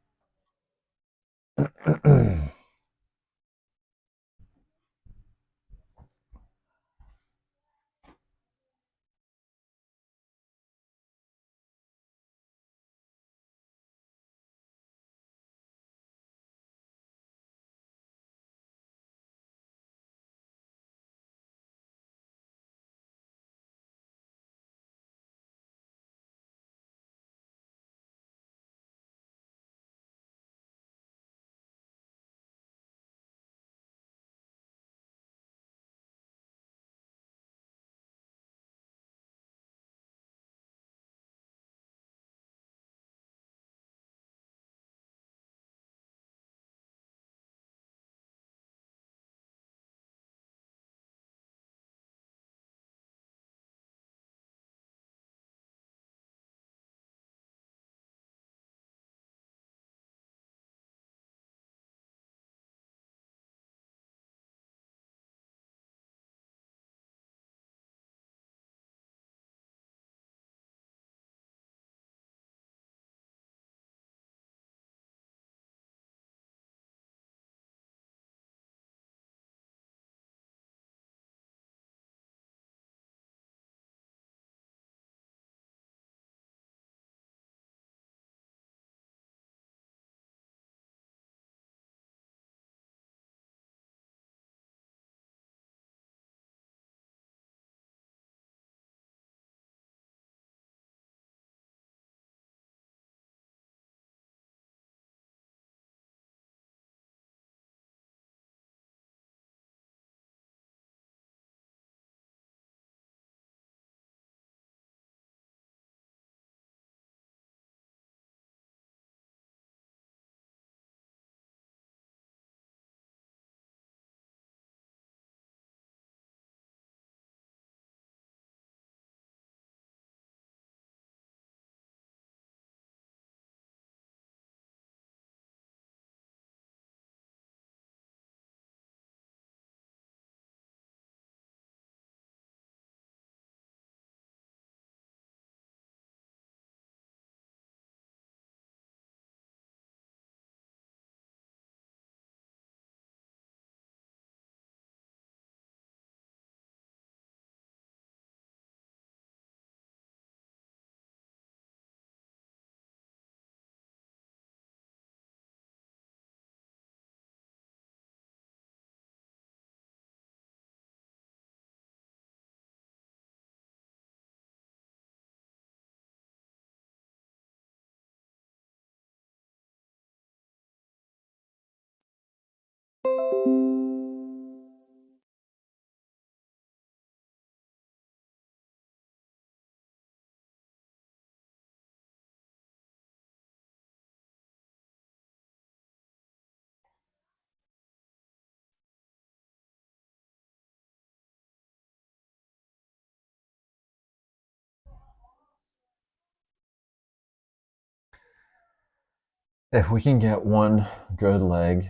Speaker 1: If we can get one good leg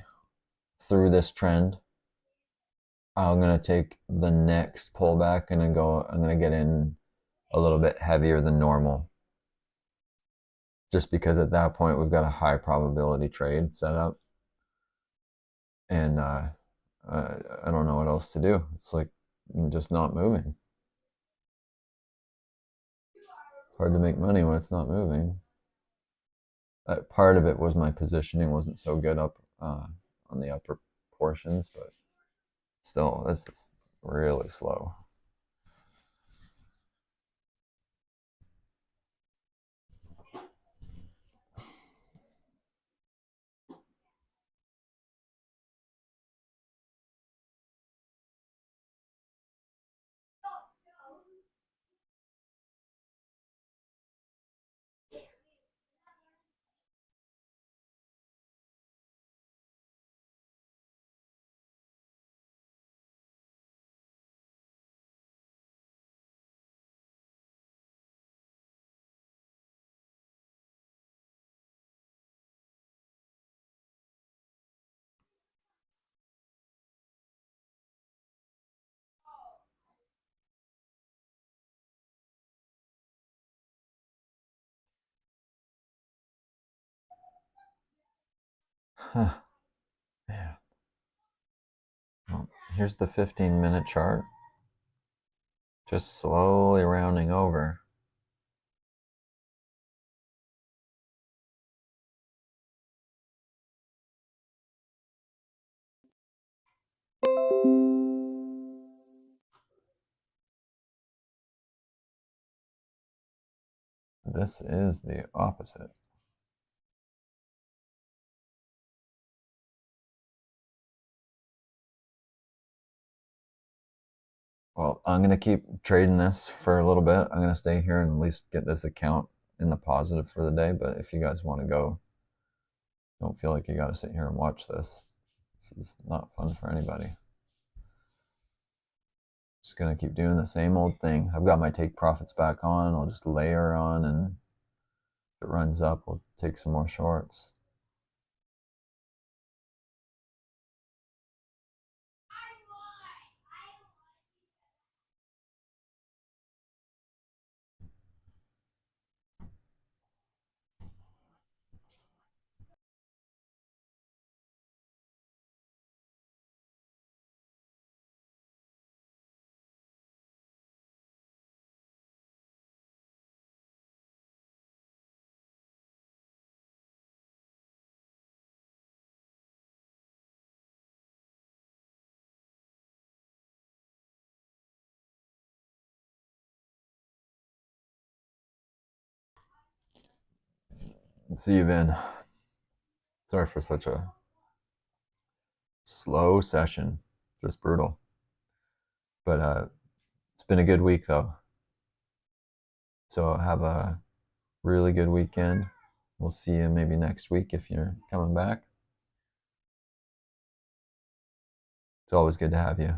Speaker 1: through this trend, I'm gonna take the next pullback and then I'm gonna get in a little bit heavier than normal. Just because at that point we've got a high probability trade set up. And I don't know what else to do. It's like just not moving. It's hard to make money when it's not moving. Part of it was my positioning wasn't so good up on the upper portions, but still, this is really slow. Huh. Man. Well, here's the 15-minute chart. Just slowly rounding over. This is the opposite. Well, I'm going to keep trading this for a little bit. I'm going to stay here and at least get this account in the positive for the day. But if you guys want to go, don't feel like you got to sit here and watch this. This is not fun for anybody. Just going to keep doing the same old thing. I've got my take profits back on. I'll just layer on, and if it runs up, we'll take some more shorts. See you, Vin. Sorry for such a slow session. Just brutal. But it's been a good week, though. So have a really good weekend. We'll see you maybe next week if you're coming back. It's always good to have you.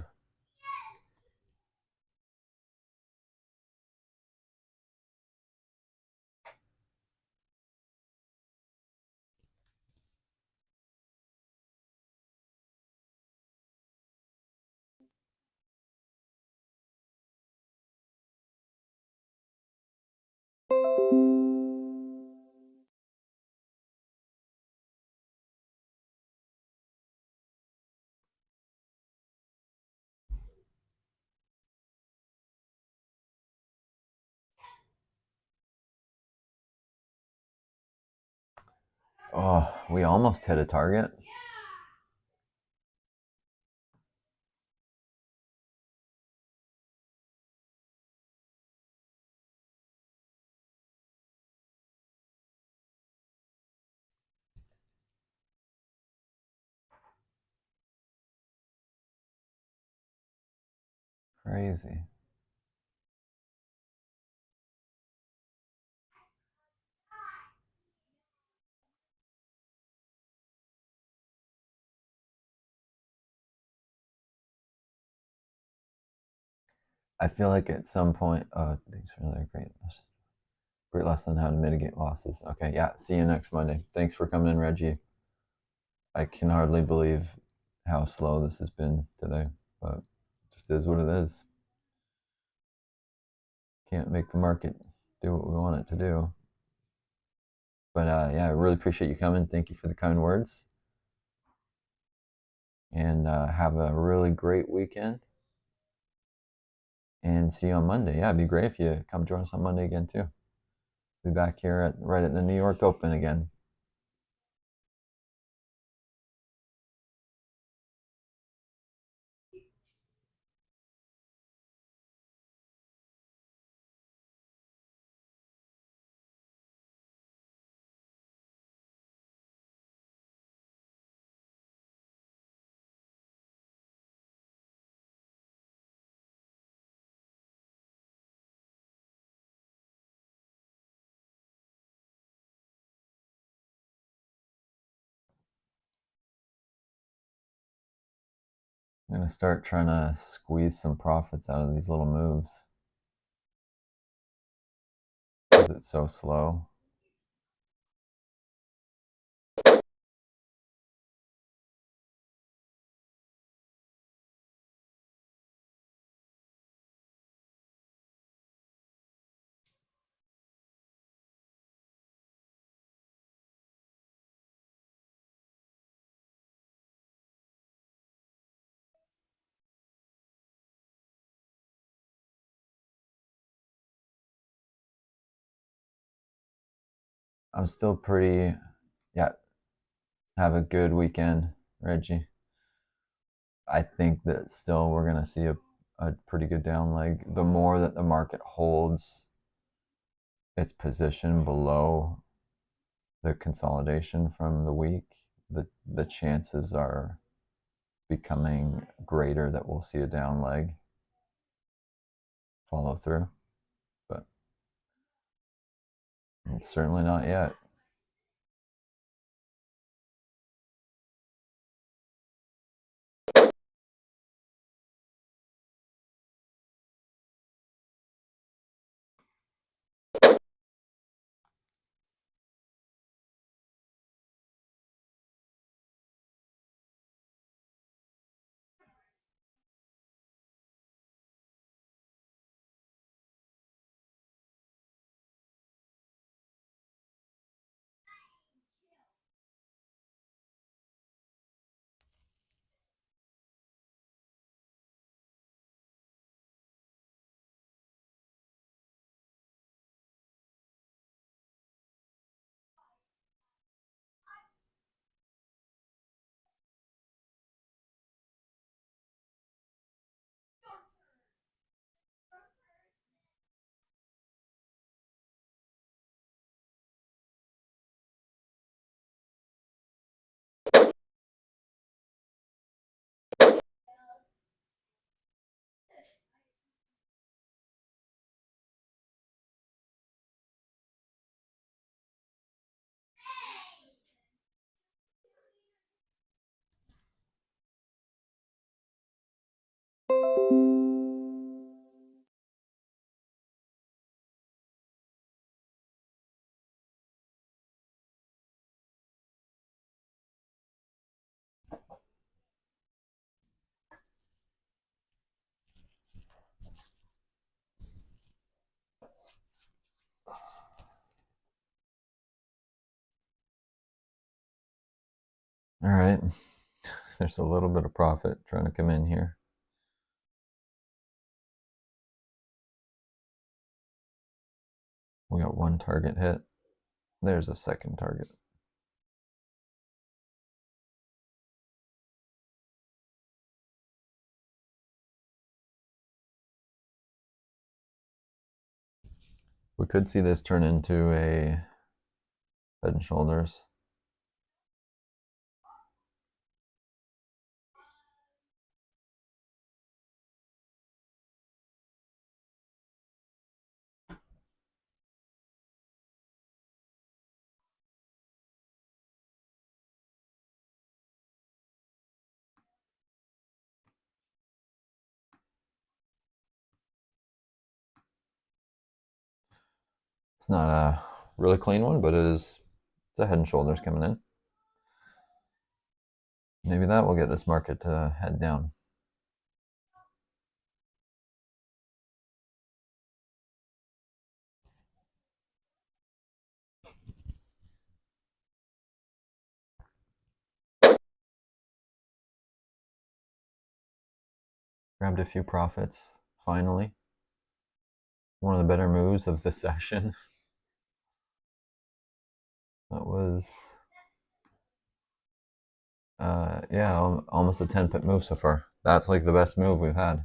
Speaker 1: Oh, we almost hit a target. Crazy. I feel like at some point, thanks for another great lesson on how to mitigate losses. Okay, yeah, see you next Monday. Thanks for coming in, Reggie. I can hardly believe how slow this has been today, but it just is what it is. Can't make the market do what we want it to do. But yeah, I really appreciate you coming. Thank you for the kind words. And have a really great weekend. And see you on Monday. Yeah, it'd be great if you come join us on Monday again, too. Be back here right at the New York Open again. I'm going to start trying to squeeze some profits out of these little moves because it's so slow. I'm still pretty, yeah, have a good weekend, Reggie. I think that still we're going to see a pretty good down leg. The more that the market holds its position below the consolidation from the week, the chances are becoming greater that we'll see a down leg follow through. But it's certainly not yet. All right. There's a little bit of profit trying to come in here. We got one target hit. There's a second target. We could see this turn into a head and shoulders. It's not a really clean one, but it's a head and shoulders coming in. Maybe that will get this market to head down. Grabbed a few profits, finally. One of the better moves of the session. That was, yeah, almost a 10 pip move so far. That's like the best move we've had.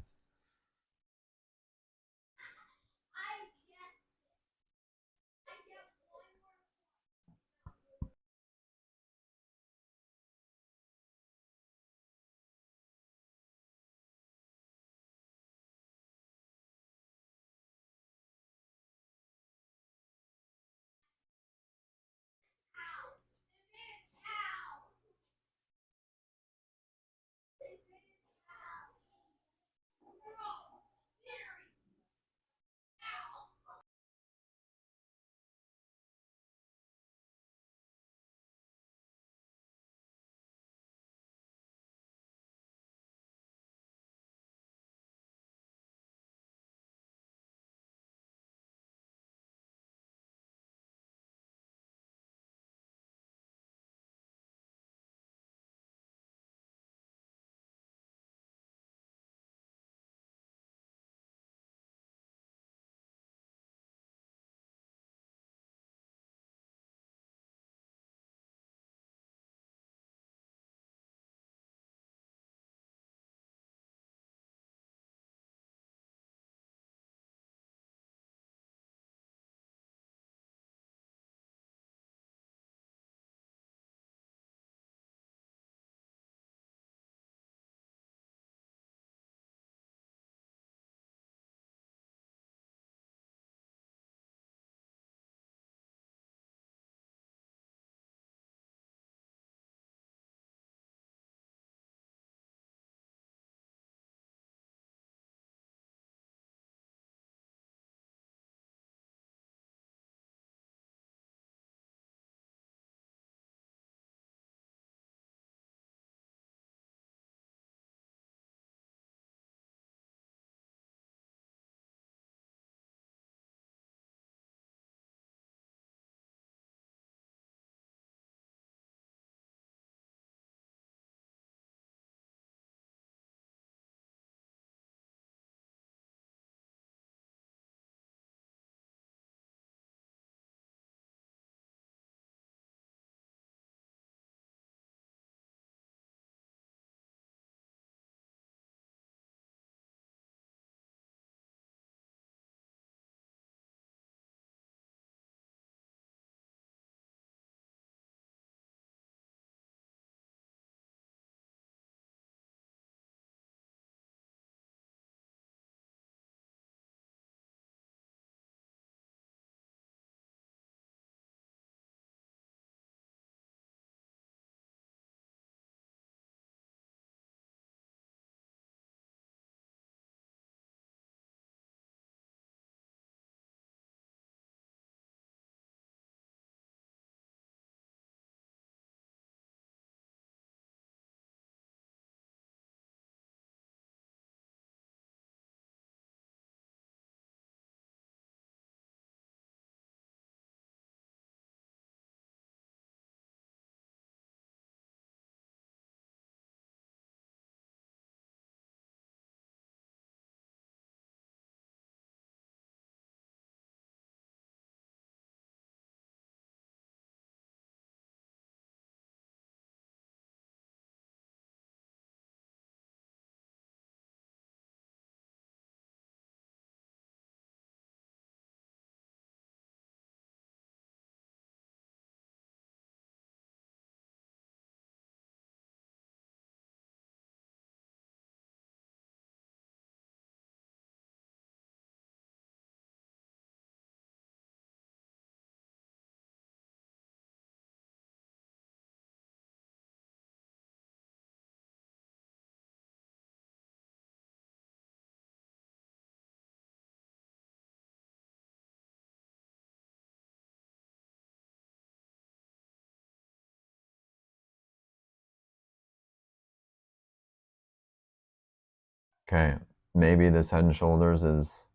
Speaker 1: Okay, maybe this head and shoulders is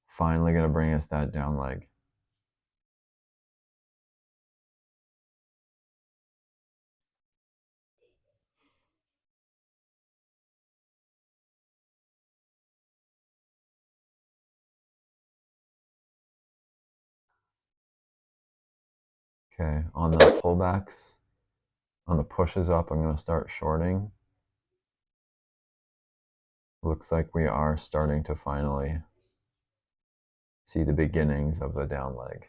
Speaker 1: finally going to bring us that down leg. Okay, on the pullbacks, on the pushes up, I'm going to start shorting. Looks like we are starting to finally see the beginnings of the down leg.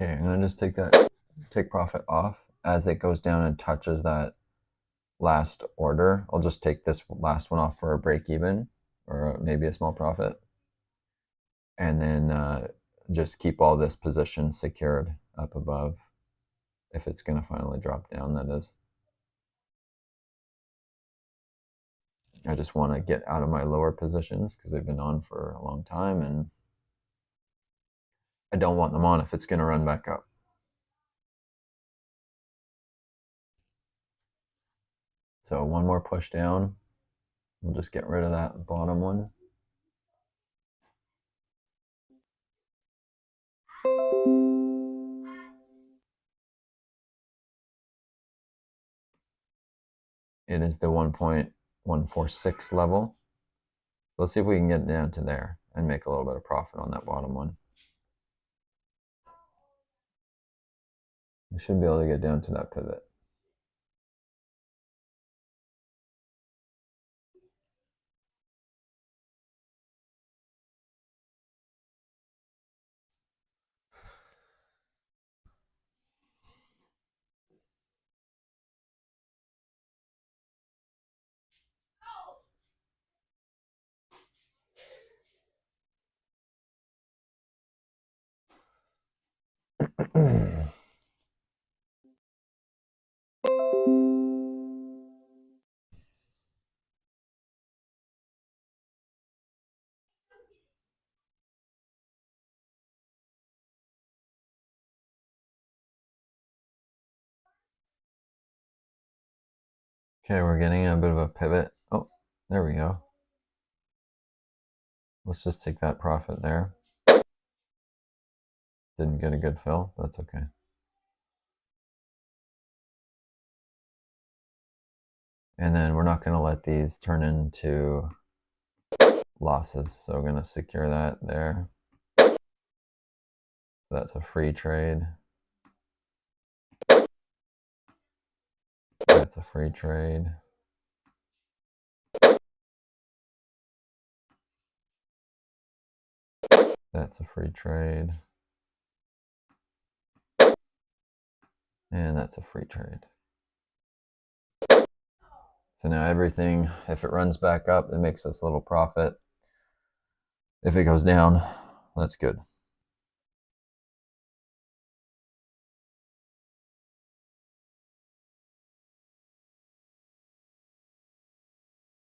Speaker 1: Okay, I'm gonna just take profit off as it goes down and touches that last order. I'll just take this last one off for a break even or maybe a small profit. And then just keep all this position secured up above if it's gonna finally drop down, that is. I just wanna get out of my lower positions because they've been on for a long time and I don't want them on if it's gonna run back up. So one more push down. We'll just get rid of that bottom one. It is the 1.146 level. Let's see if we can get down to there and make a little bit of profit on that bottom one. We should be able to get down to that pivot. Okay, we're getting a bit of a pivot. Oh, there we go. Let's just take that profit there. Didn't get a good fill. That's okay. And then we're not going to let these turn into losses. So we're going to secure that there. So that's a free trade. That's a free trade. That's a free trade. And that's a free trade. So now everything, if it runs back up, it makes us a little profit. If it goes down, that's good.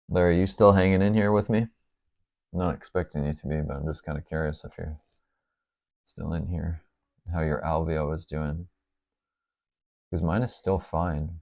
Speaker 1: Larry, are you still hanging in here with me? I'm not expecting you to be, but I'm just kind of curious if you're still in here, how your alveo is doing. Because mine is still fine.